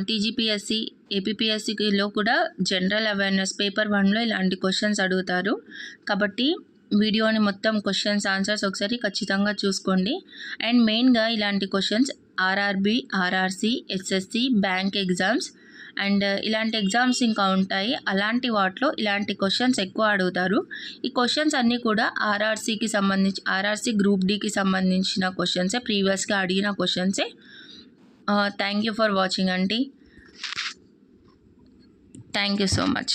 టీజీపీఎస్సి, ఏపీపీఎస్సిలో కూడా జనరల్ అవేర్నెస్ పేపర్ 1లో ఇలాంటి క్వశ్చన్స్ అడుగుతారు. కాబట్టి వీడియోని మొత్తం క్వశ్చన్స్ ఆన్సర్స్ ఒకసారి ఖచ్చితంగా చూసుకోండి. అండ్ మెయిన్గా ఇలాంటి questions RRB, RRC, SSC, bank exams and ఇలాంటి ఎగ్జామ్స్ ఇంకా ఉంటాయి. అలాంటి వాటిలో ఇలాంటి క్వశ్చన్స్ ఎక్కువ అడుగుతారు. ఈ క్వశ్చన్స్ అన్నీ కూడా ఆర్ఆర్సీకి సంబంధించి, ఆర్ఆర్సీ గ్రూప్ డికి సంబంధించిన క్వశ్చన్సే, ప్రీవియస్గా అడిగిన క్వశ్చన్సే. థ్యాంక్ యూ ఫర్ వాచింగ్ అండి. Thank you so much.